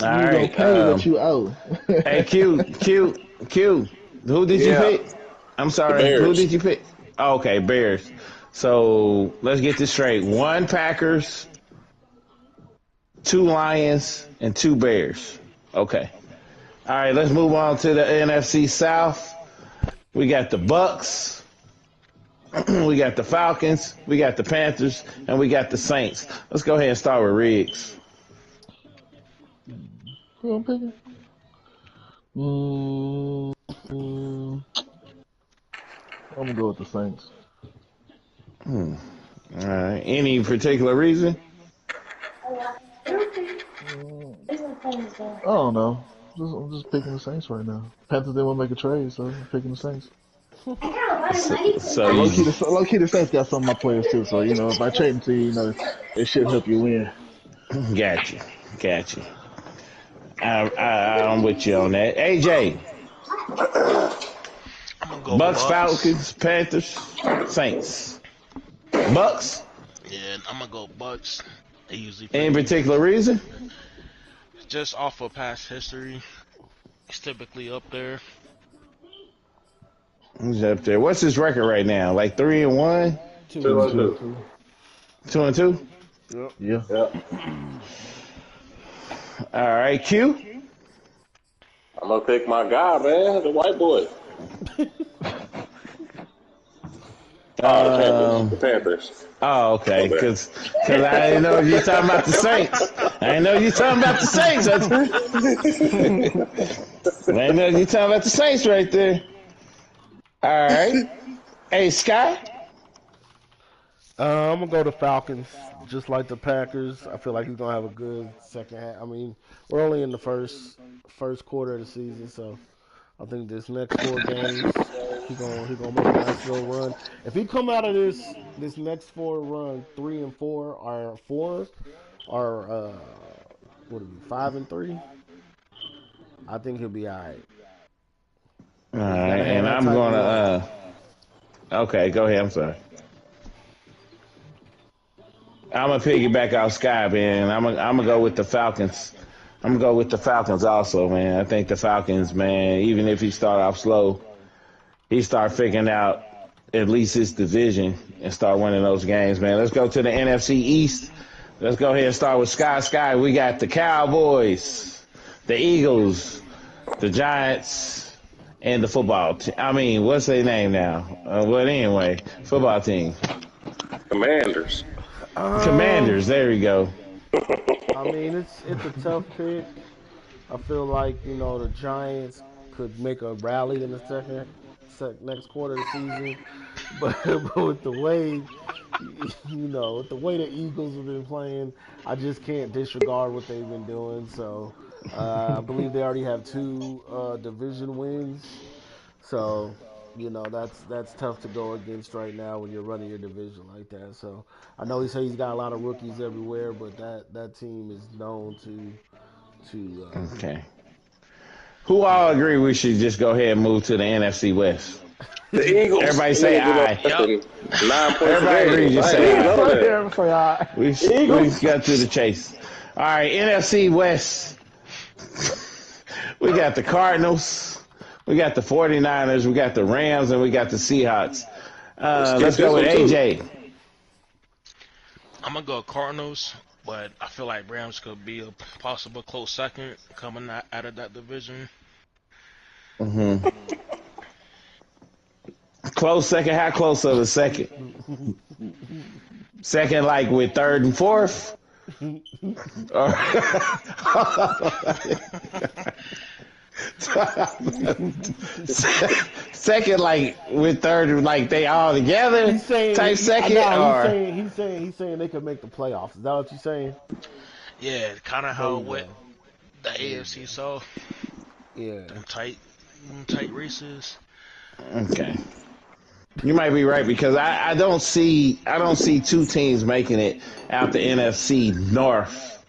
All You right. gonna pay let you out. Hey, Q. Who did you pick? I'm sorry. Who did you pick? Oh, okay, Bears. So let's get this straight. 1 Packers, 2 Lions, and 2 Bears. Okay. All right, let's move on to the NFC South. We got the Bucks, we got the Falcons, we got the Panthers, and we got the Saints. Let's go ahead and start with Riggs. Who I'm picking? I'm gonna go with the Saints. All right. Any particular reason? I don't know. I'm just picking the Saints right now. Panthers didn't want to make a trade, so I'm picking the Saints. So Low key, the Saints got some of my players too. So if I trade them to you, it should help you win. Got you. I'm with you on that. AJ. I'm gonna go Bucks, Falcons, Panthers, Saints. Bucks. Yeah, I'm gonna go Bucks. They usually Any particular reason? just off of past history. It's typically up there. He's up there. What's his record right now? Like 3-1? 2-2. 2-2? Yep. Yeah. All right, Q. I'm gonna pick my guy, man, the white boy. The Panthers. Oh, okay. Because I didn't know if you were talking about the Saints. I know you talking about the Saints. I know you talking about the Saints right there. All right. Hey, Sky. I'm gonna go to Falcons, just like the Packers. I feel like he's gonna have a good second half. I mean, we're only in the first quarter of the season, so I think this next 4 games he gonna make a nice little run. If he come out of this next four run 3-4 or 4 or what are we 5-3, I think he'll be all right. All But he's right, gotta have and that I'm type of gonna. run. Okay, go ahead. I'm sorry. I'm gonna piggyback off Sky, man. I'm gonna go with the Falcons. I'm gonna go with the Falcons also, man. I think the Falcons, man. Even if he start off slow, he start figuring out at least his division and start winning those games, man. Let's go to the NFC East. Let's go ahead and start with Sky. Sky, we got the Cowboys, the Eagles, the Giants, and the football team. I mean, what's their name now? But anyway, football team. Commanders. Um, Commanders, there we go. I mean it's a tough pick. I feel like the Giants could make a rally in the next quarter of the season, but, but with the way with the way the Eagles have been playing, I just can't disregard what they've been doing. So I believe they already have two division wins. So that's tough to go against right now when you're running your division like that. So I know he said he's got a lot of rookies everywhere, but that team is known to Okay. Who you all know agree we should just go ahead and move to the NFC West? The Eagles. Everybody Them say niggas been aye. less than 9 points a Everybody agree, game. just I say ain't aye. none of that. Yeah, so y'all. We got to the chase. All right, NFC West. We got the Cardinals. We got the 49ers. We got the Rams, and we got the Seahawks. Skip Let's this go with one, too. AJ. I'm gonna go Cardinals, but I feel like Rams could be a possible close second coming out of that division. Mm-hmm. Close second. How close of a second? Second, like with third and fourth? Or second, like with third, like they all together he's saying type second, no, or he's saying they could make the playoffs. Is that what you're saying? Yeah, kind of There how you it went go. the There you AFC go. South, Yeah. them tight races. okay. You might be right because I don't see two teams making it out the NFC North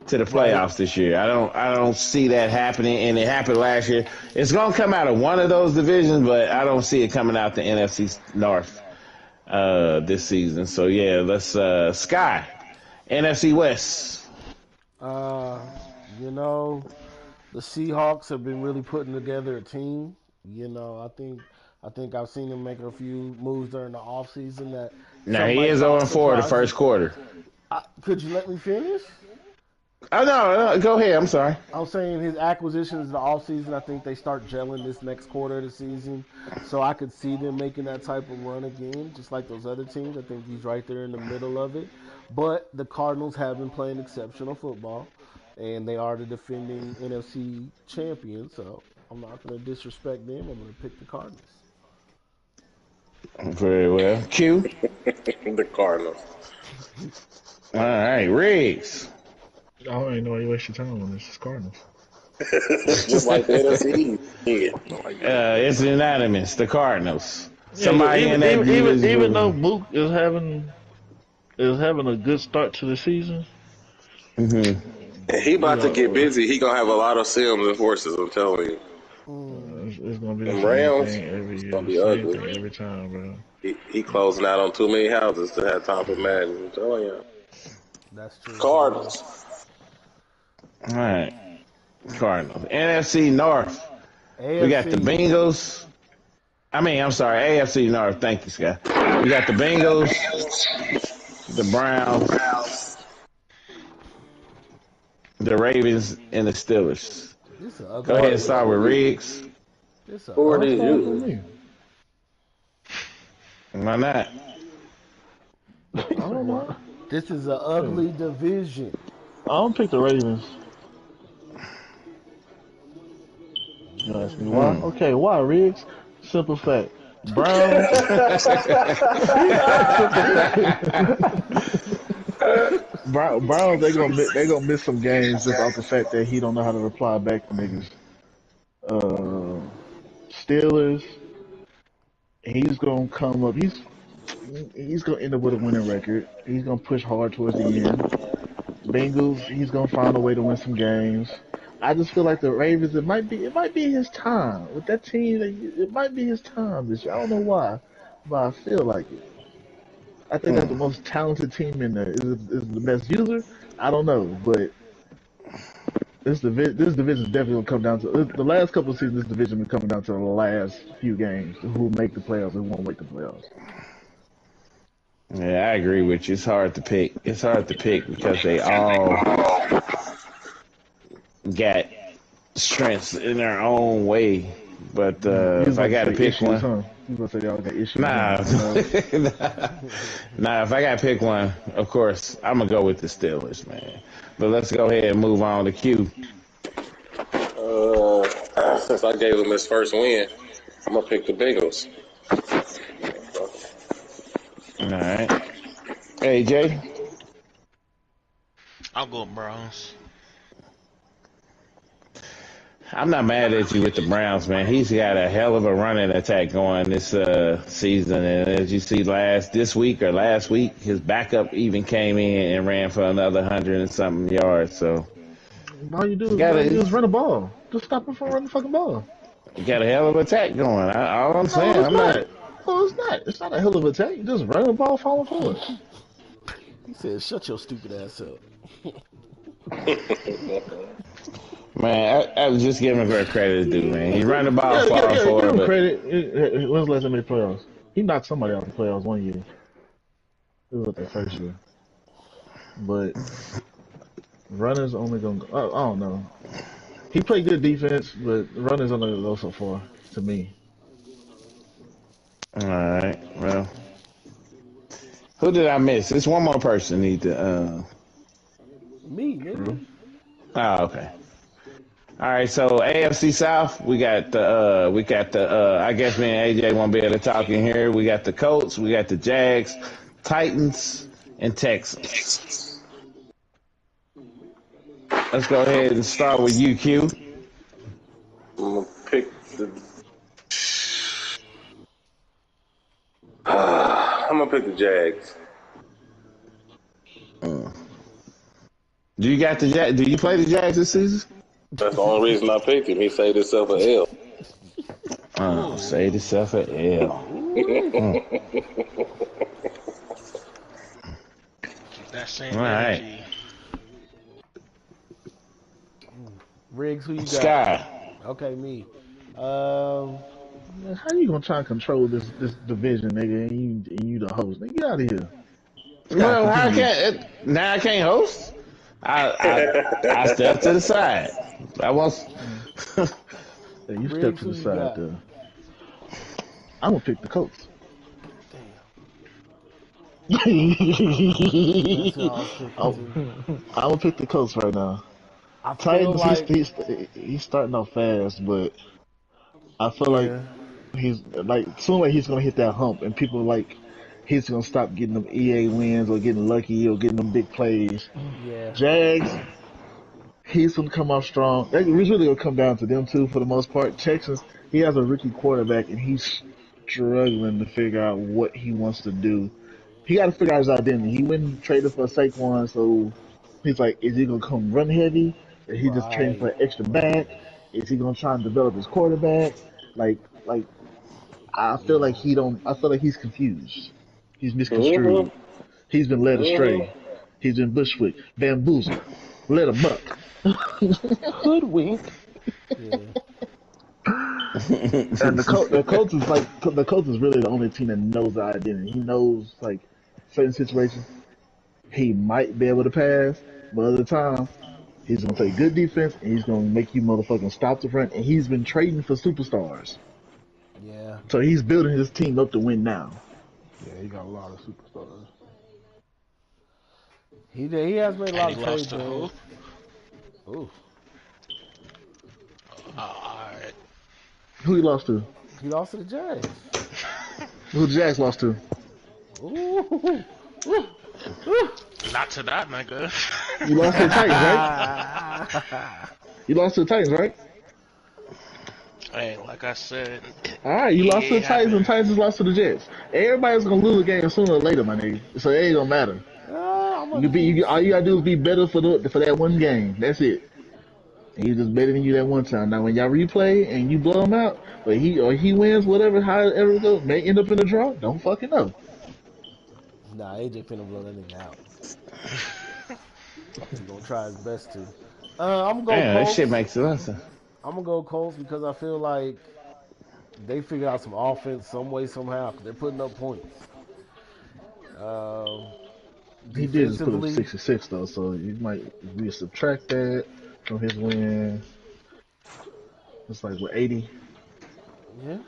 to the Right. playoffs this year. I don't see that happening, and it happened last year. It's gonna come out of one of those divisions, but I don't see it coming out the NFC North this season. So yeah, let's Sky NFC West. Uh, you know, the Seahawks have been really putting together a team. I think I've seen them make a few moves during the offseason that Now some he might is call 0-4 the surprises. first quarter. Could you let me finish? Oh no, go ahead. I'm sorry. I'm saying his acquisitions in the offseason, I think they start gelling this next quarter of the season. So I could see them making that type of run again, just like those other teams. I think he's right there in the middle of it. But the Cardinals have been playing exceptional football, and they are the defending NFC champions. So I'm not going to disrespect them. I'm going to pick the Cardinals. Very well. Q. The Cardinals. All right, Riggs. I don't even know why you waste your time on this. It's Cardinals. Just like the NFC. Yeah. It's unanimous. The Cardinals. Yeah, but Somebody in that even though division. Mook is having a good start to the season, Mm-hmm. He you about to get know, busy. He gonna have a lot of Sims and horses. I'm telling you. Mm. it's gonna be the Them same Rams, thing every it's year, gonna the be same ugly. thing every time, bro. He closing out on too many houses to have time for Madden. I'm telling you. That's true as well. Cardinals. All right, Cardinals. NFC North. We got the AFC. Bengals. I'm sorry, AFC North. Thank you, Scott. We got the Bengals, the Browns, the Ravens, and the Steelers. This is an Go ugly ahead and start with division. Riggs. This is an Who are Don't these ugly start with using? me. division. Why not? I don't know. This is an Hey, ugly division. I don't pick the Ravens. You ask me why? Mm. Okay, why, Riggs? Simple fact. Browns. Simple fact. Browns, they gonna miss some games just off the fact that he don't know how to reply back to niggas. Uh, Steelers, he's gonna come up. He's gonna end up with a winning record. He's gonna push hard towards the end. Bengals, he's gonna find a way to win some games. I just feel like the Ravens, it might be his time with that team. It might be his time this year. I don't know why, but I feel like it. I think that's the Mm. most talented team in there. Is the best user? I don't know, but this division is definitely gonna come down to the last couple of seasons. This division been coming down to the last few games, who make the playoffs and who won't make the playoffs. Yeah, I agree with you. It's hard to pick. It's hard to pick because they all got strengths in their own way. But You was if I about to got to say pick issues, one, huh? You was about to say they all got issues, huh? nah, I know. nah. If I got to pick one, of course I'm gonna go with the Steelers, man. But let's go ahead and move on to Q. Since I gave him his first win, I'm gonna pick the Bengals. All right, AJ. I'll go Browns. I'm not mad at you with the Browns, man. He's got a hell of a running attack going this season, and as you see this week or last week, his backup even came in and ran for another 100 and something yards. So you got All you do a is run the ball. Just stop him from running the fucking ball. got a hell of a attack going. All I'm No, saying, it's I'm not. not. No, it's not. It's not a hell of a attack. You just run the ball, falling forward. He said, "Shut your stupid ass up." Man, I was just giving him her credit to do, man. He run the ball Yeah, far give forward, him but credit. When's the last time he made the playoffs? He knocked somebody out of the playoffs one year. It was like their first year. But runners only gonna go. I don't know. He played good defense, but runners only gonna go so far to me. all right. Well, who did I miss? There's one more person need to. Me, nigga. Oh, okay. All right, so AFC South, we got the I guess me and AJ won't be able to talk in here. We got the Colts, we got the Jags, Titans, and Texans. Let's go ahead and start with UQ. I'm gonna pick the. I'm gonna pick the Jags. Do you got the Jag? Do you play the Jags this season? That's the only reason I picked him. He saved himself an L. Say the self at L. Ooh. Keep that same All right, energy. Riggs, who you got? Sky. Okay, me. Man, how you gonna try and control this division, nigga? And you the host? Nigga, get out of here. Scott, Well, how continue. can now I can't host? I step to the side. I was. Hey, you step Riggs, to who the you side got? there. I'm gonna pick the Colts. That's who I was picking I'm, too. I'm gonna pick the Colts right now. I feel Titans, like, he's starting off fast, but I feel like yeah, he's like soon like he's gonna hit that hump, and people like he's gonna stop getting them EA wins or getting lucky or getting them big plays. yeah, Jags, he's gonna come off strong. It's really gonna come down to them two for the most part. Texans, he has a rookie quarterback, and he's struggling to figure out what he wants to do. He got to figure out his identity. He went and traded for Saquon, so he's like, is he gonna come run heavy? Is he just trading right. for an extra back? Is he gonna try and develop his quarterback? Like I feel like Yeah, he don't. I feel like he's confused. He's Mm-hmm. misconstrued. He's been led Mm-hmm. astray. He's been bushwicked, bamboozled, led amok. hoodwinked. Yeah, And the Colts is like the Colts is really the only team that knows the identity. He knows like certain situations he might be able to pass, but other times he's gonna play good defense and he's gonna make you motherfucking stop the front. And he's been trading for superstars, yeah. so he's building his team up to win now. Yeah, he got a lot of superstars. He has made a And lot he of lost trades, to who? man. Ooh, Alright. Who he lost to? he lost to the Jags. Who the Jags lost to? Ooh, ooh, ooh. Not to that nigga. You lost to the Titans, right? You lost to the Titans, right? Hey, like I said, All right, you lost to it the Titans, and happened. the Titans lost to the Jets. Everybody's gonna lose a game sooner or later, my nigga. So it ain't gonna matter. I'm gonna need to All you see. gotta do is be better for that one game. That's it. And he's just better than you that one time. Now when y'all replay and you blow him out, or he wins, whatever, however it goes, may end up in a draw. Don't fucking know. Nah, AJ finna blow that nigga out. He gonna try his best to. I'm gonna go Damn, that shit Colts. makes sense. I'm gonna go Colts because I feel like they figured out some offense some way somehow because they're putting up points. Uh, He did just put up defensively, 66 though, so you might if we subtract that from his win. It's like what 80. yeah.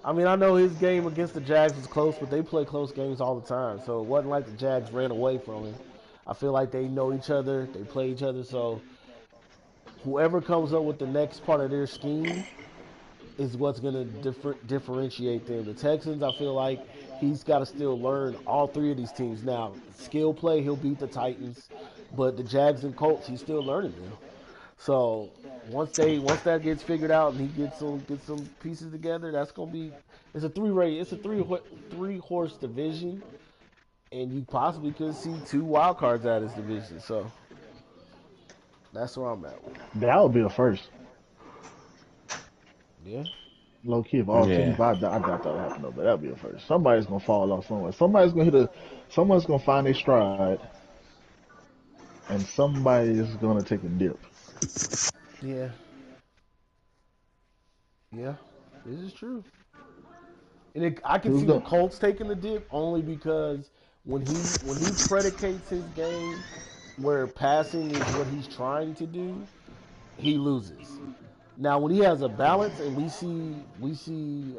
I mean, I know his game against the Jags was close, but they play close games all the time. So it wasn't like the Jags ran away from him. I feel like they know each other, they play each other. So whoever comes up with the next part of their scheme is what's going to differentiate them. The Texans, I feel like he's got to still learn all three of these teams. Now, skill play, he'll beat the Titans, but the Jags and Colts, he's still learning them. So once that gets figured out and he gets some pieces together, that's gonna be it's a three horse division, and you possibly could see two wild cards out of this division. So that's where I'm at with it. That would be a first. Yeah, Low key of all teams, Yeah. but I doubt that'll happen though. But that'll be a first. Somebody's gonna fall off somewhere. Someone's gonna find a stride, and somebody's gonna take a dip. yeah, yeah. This is true. And I can Who's see the going? Colts taking the dip only because when he predicates his game where passing is what he's trying to do, he loses. Now when he has a balance and we see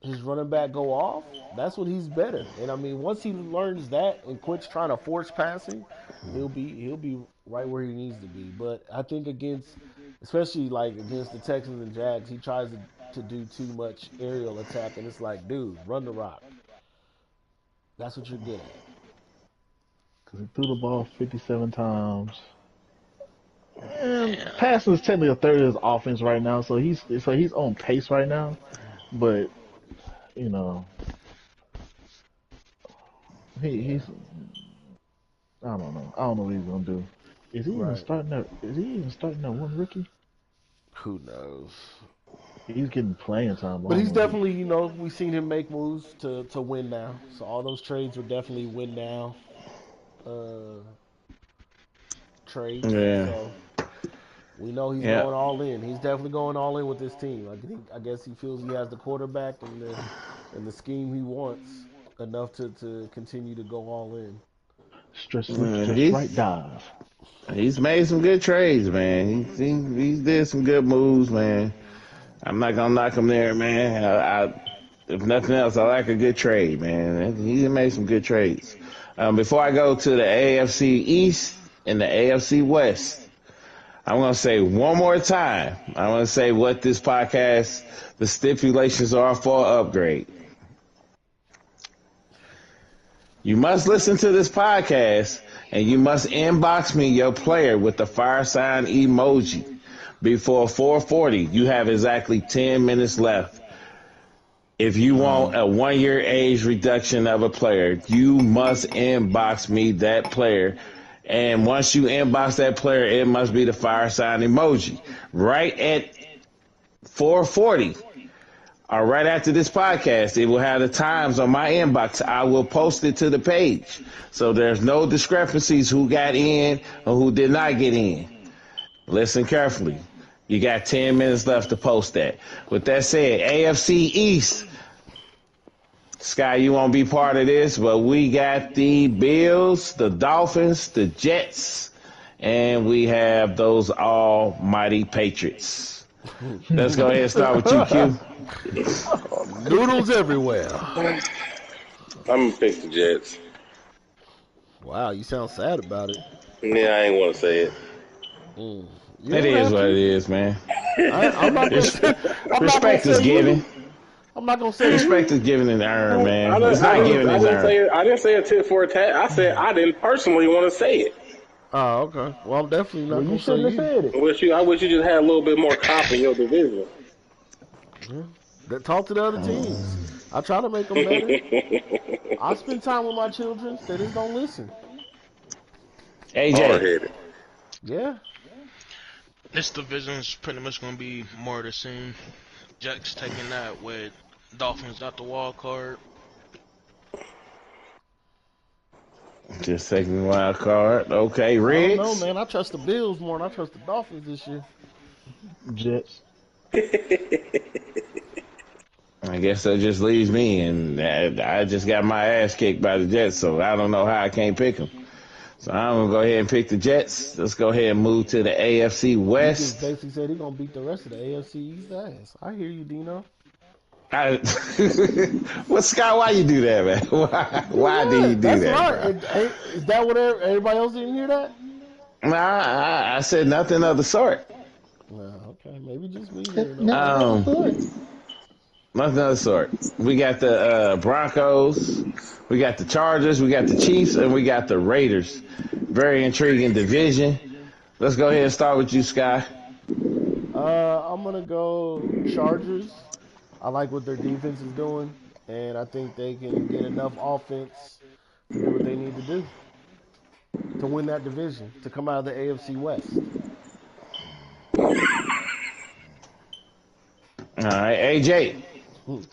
his running back go off, that's when he's better. And I mean once he learns that and quits trying to force passing, he'll be right where he needs to be. But I think especially like against the Texans and Jags, he tries to do too much aerial attack and it's like, dude, run the rock. That's what you're good at. Because he threw the ball 57 times. And Damn. passing is technically a third of his offense right now, so he's on pace right now. But you know, he's I don't know. I don't know what he's gonna do. Right. Is he even starting that one rookie? Who knows? He's getting playing time. But I But don't he's know if he. definitely, we've seen him make moves to win now. So all those trades were definitely win now uh, trades. Yeah. So we know he's Yeah. going all in. He's definitely going all in with this team. I guess he feels he has the quarterback and the scheme he wants enough to continue to go all in. Stretch six, Yeah, stretch right, dive. he's made some good trades, man. He did some good moves, man. I'm not gonna knock him there, man. If nothing else, I like a good trade, man. He made some good trades. Before I go to the AFC East and the AFC West, I'm gonna say one more time. I'm gonna say what this podcast, the stipulations are for upgrade. You must listen to this podcast and you must inbox me your player with the fire sign emoji before 4:40. You have exactly 10 minutes left. If you want a 1 year age reduction of a player, you must inbox me that player. And once you inbox that player, it must be the fire sign emoji. Right at 4:40 or right after this podcast, it will have the times on my inbox. I will post it to the page. So there's no discrepancies who got in or who did not get in. Listen carefully. You got 10 minutes left to post that. With that said, AFC East. Sky, you won't be part of this, but we got the Bills, the Dolphins, the Jets, and we have those almighty Patriots. Let's go ahead and start with you, Q. Noodles everywhere. I'm gonna pick the Jets. Wow, you sound sad about it. Yeah, I ain't want to say it. Mm. You It don't is have what it to. is, man. I'm not gonna Res- say. I'm not gonna Respect is say given. you. I'm not gonna say Respect you. is given and earned, I man. didn't, It's I not didn't, given, I it's didn't say earned. it. I didn't say a tit for a tat. I said I didn't personally want to say it. Oh, okay. Well, I'm definitely Well, not you gonna say shouldn't have you. said it. I wish you just had a little bit more comp in your division. Yeah. Talk to the other teams. I try to make them better. I spend time with my children. They just don't listen. AJ, Hard headed. Yeah. This division's pretty much gonna be more of the same. Jets taking that with Dolphins got the wild card. just taking the wild card. Okay, I don't know, Riggs. man. I trust the Bills more than I trust the Dolphins this year. Jets. I guess that just leaves me, and I just got my ass kicked by the Jets, so I don't know how I can't pick them. So I'm gonna go ahead and pick the Jets. Let's go ahead and move to the AFC He just West. basically said he's gonna beat the rest of the AFC East ass. I hear you, Dino. I, well, Scott, why you do that, man? Why do you What? do That's that, right. bro? Is that what everybody else didn't hear that? Nah, I said nothing of the sort. No, okay. Maybe just me then. Nothing Okay. of the Um, sort. Nothing of the sort. We got the Broncos, we got the Chargers, we got the Chiefs, and we got the Raiders. Very intriguing division. Let's go ahead and start with you, Sky. I'm gonna go Chargers. I like what their defense is doing, and I think they can get enough offense to do what they need to do to win that division, to come out of the AFC West. All right, AJ. I'm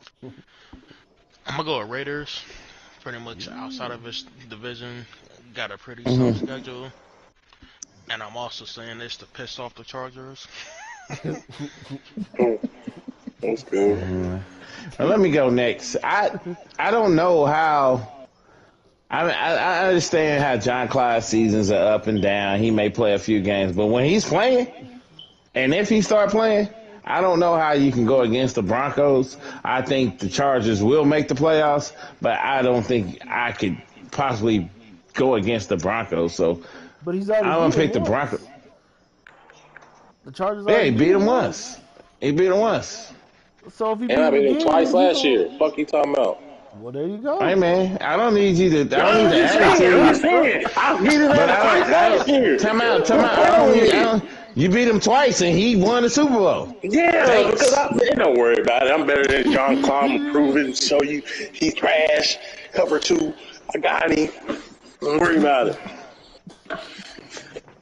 gonna go with Raiders. Pretty much outside of this division, got a pretty soft Mm-hmm. schedule. And I'm also saying this to piss off the Chargers. That's good. Now, let me go next. I don't know how. I understand how John Clyde's seasons are up and down. He may play a few games, but when he's playing, and if he start playing, I don't know how you can go against the Broncos. I think the Chargers will make the playoffs, but I don't think I could possibly go against the Broncos. So But he's already I'm beat gonna them pick the once. Broncos. The Chargers Yeah, already he beat beat him him once. once. He beat him once. So if he And beat I him beat him again, twice then he last year. going. Fuck you talking about? Well, there you Hey go. man, I don't need you to. I don't need the I'm attitude. saying. I beat his But ass twice I last year. don't. Time out. Quit I don't playing need. with me. You beat him twice, and he won the Super Bowl. Yeah, because Thanks. don't worry about it. I'm better than John Claude. I'm prove it and show you he's trash. Cover two. I got him. Don't worry about it.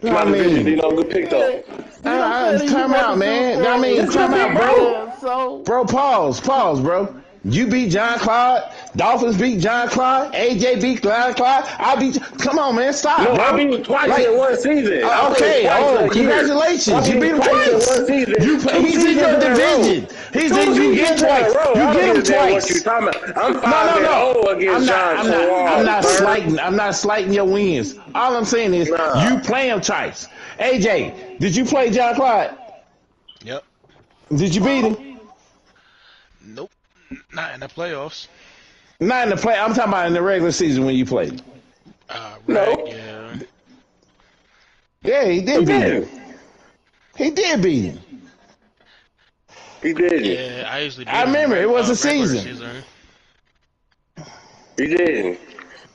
I My division, mean, Dino, good pick though. Dino said he time won out, the Super man. I Bowl and mean, That's a good time shit, pick, out, bro. bro. man. So Bro, pause, bro. You beat John Claude. Dolphins beat John Claude. AJ beat John Claude. I beat. Come on, man. Stop, No, I bro. beat him twice Like, in one season. I played him okay. twice Oh, a year. I congratulations. You beat beat him him twice in twice. one season. Two He's in seasons your in a row. division. Two You get seasons in a twice. row. You I don't get give him a damn what you twice. talking about. I'm No, 5 no, and no. 0 against John I'm Claude, not sir. slighting. I'm not slighting your wins. All I'm saying is Nah. you play him twice. AJ, did you play John Clyde? Yep. Did you beat him? Nope. Not in the playoffs. Not in the play. I'm talking about in the regular season when you played. Reg, No, yeah. Yeah, he he did beat him. didn't. He did beat him. He didn't. Yeah, I usually beat I him remember it was a regular season. season. He didn't.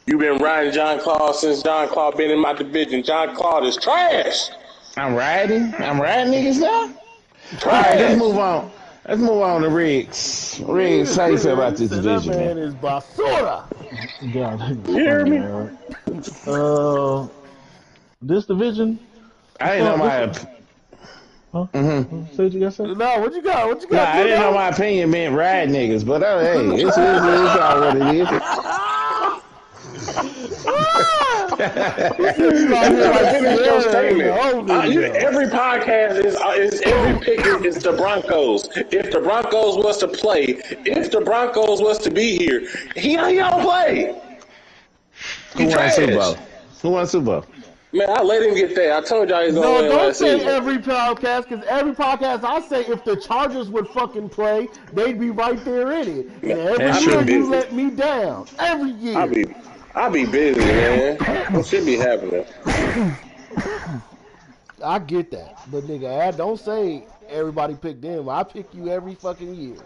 You've been riding John Claude since John Claude been in my division. John Claude is trash. I'm riding niggas now. All right, let's Trash. move on. Let's move on to Riggs. Riggs, how you feel about he this said that division, man man? is basura. God, You hear me? this division, I didn't know my. huh? Mm-hmm. Say what you got to say? No, what you got? What you Nah, got, I didn't know Dino? my opinion meant ride niggas, but hey, it's all what it is. You out here like Finish your Sierra in the statement. whole video. Every podcast is every pick is the Broncos. If the Broncos was to play, if the Broncos was to be here, he don't play. Who won the Super Bowl? Who won the Super Bowl? Man, I let him get that. I told y'all he's gonna No, win don't last say season. every podcast, because every podcast I say if the Chargers would fucking play, they'd be right there in it. And every That's year true. you let me down. Every year. I be busy, man. What should be happening? I get that, but nigga, don't say everybody pick them. I pick you every fucking year,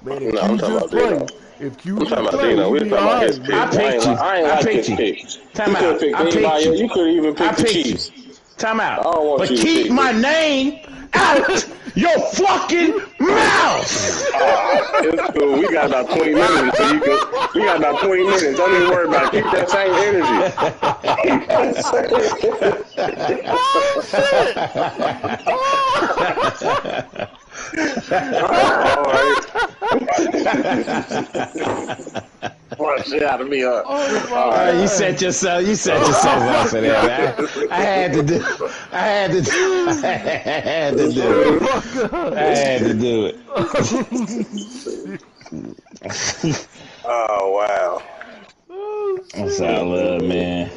man. If No, I'm Q talking just about Dino. play, if Q I'm talking just about play, Dino. we We were be talking about his alright, pick. I man. picked you. I ain't I like picked his you. pick. Time You could have out. picked I picked anybody you. else. You could have even I picked the picked you. Chiefs. Time I out. don't want But you to keep pick my me. name out your fucking mouth. It's cool. We got about 20 minutes until you can. We got about 20 minutes. Don't even worry about it. Keep that same energy. Keep that What shit out of me, huh? Oh All my right. You god. set yourself up for that, man. I had to do it. Oh my god. I had to do it. Shit. Oh wow. Oh That's all shit. love, man.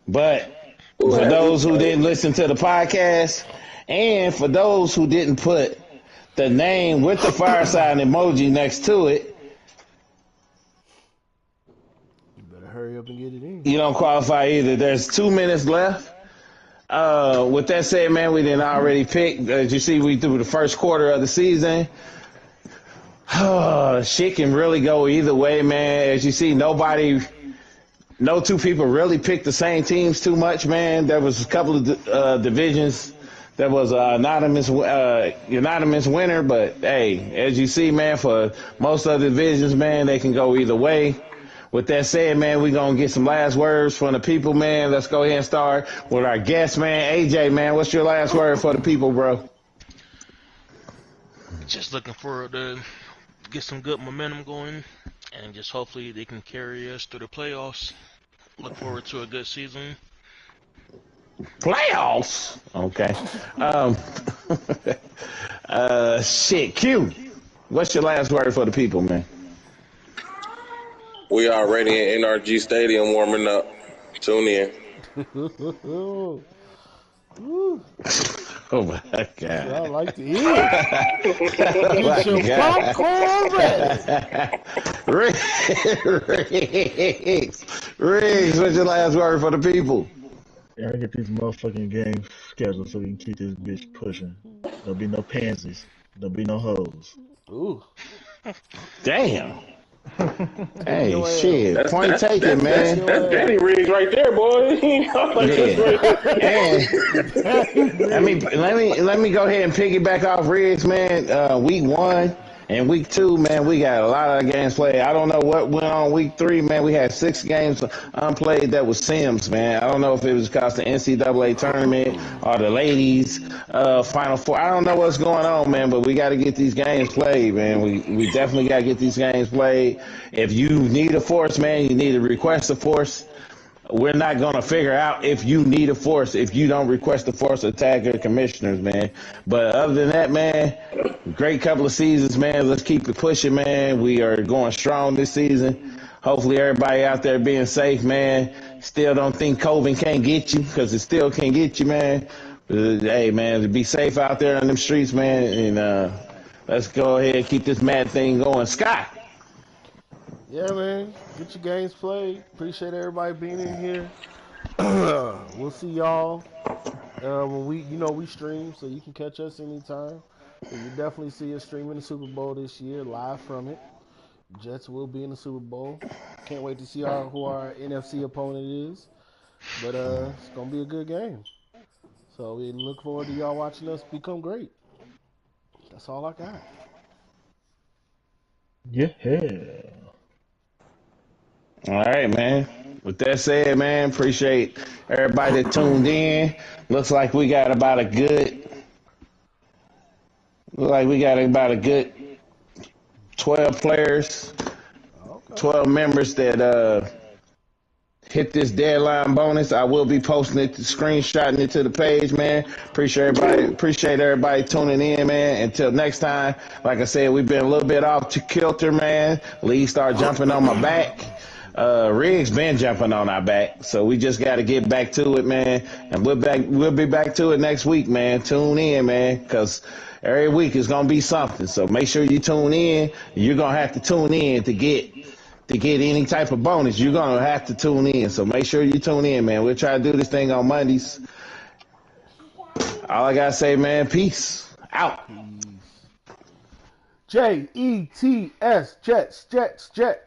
But Who for has those it? who didn't listen to the podcast, and for those who didn't put the name with the fire sign emoji next to it, You better hurry up and get it in. you don't qualify either. There's 2 minutes left. With that said, man, we didn't already pick. As you see, we through the first quarter of the season. Shit can really go either way, man. As you see, no two people really picked the same teams too much, man. There was a couple of divisions. There was an unanimous winner, but hey, as you see, man, for most of the divisions, man, they can go either way. With that said, man, we're going to get some last words from the people, man. Let's go ahead and start with our guest, man. AJ, man, what's your last word for the people, bro? Just looking forward to get some good momentum going, and just hopefully they can carry us through the playoffs. Look forward to a good season. Playoffs? Okay. Shit, Q, what's your last word for the people, man? We already in NRG Stadium warming up. Tune in. Woo. Oh my That's what I God. like to hear. Oh Get my your God. popcorn ready. Riggs, what's your last word for the people? Yeah, I get these motherfucking games scheduled so we can keep this bitch pushing. There'll be no pansies. There'll be no hoes. Ooh, Damn. take Hey, your L. shit. That's Point that's taken, that's Take that's, man. your that's L. Danny Riggs right there, boy. Like this Yeah. right here. And let me Hey, let me go ahead and piggyback off Riggs, man. Week 1 and week 2, man, we got a lot of games played. I don't know what went on week 3, man. We had 6 games unplayed that was Sims, man. I don't know if it was because the NCAA tournament or the ladies Final Four. I don't know what's going on, man, but we got to get these games played, man. We definitely got to get these games played. If you need a force, man, you need to request a force. We're not going to figure out if you need a force if you don't request a force or tag your commissioners, man. But other than that, man, great couple of seasons, man. Let's keep it pushing, man. We are going strong this season. Hopefully everybody out there being safe, man. Still don't think COVID can't get you because it still can get you, man. Hey, man, be safe out there on them streets, man. And let's go ahead and keep this mad thing going. Scott. yeah, man. Get your games played. Appreciate everybody being in here. We'll see y'all when we stream, so you can catch us anytime. But you definitely see us streaming the Super Bowl this year, live from it. Jets will be in the Super Bowl. Can't wait to see who our NFC opponent is. But it's gonna be a good game. So we look forward to y'all watching us become great. That's all I got. Yeah. All right, man. With that said, man, appreciate everybody that tuned in. Looks like we got about a good, look like we got about a good 12 players, Okay. 12 members that hit this deadline bonus. I will be posting it, screenshotting it to the page, man. Appreciate everybody tuning in, man. Until next time, like I said, we've been a little bit off to kilter, man. Lee start jumping on my back. Riggs been jumping on our back, so we just got to get back to it, man. And we'll be back to it next week, man. Tune in, man, because every week is gonna be something. So make sure you tune in. You're gonna have to tune in to get to get any type of bonus, you're gonna have to tune in. So make sure you tune in, man. We'll try to do this thing on Mondays. All I gotta say, man, peace out. Peace. Jets, Jets, Jets.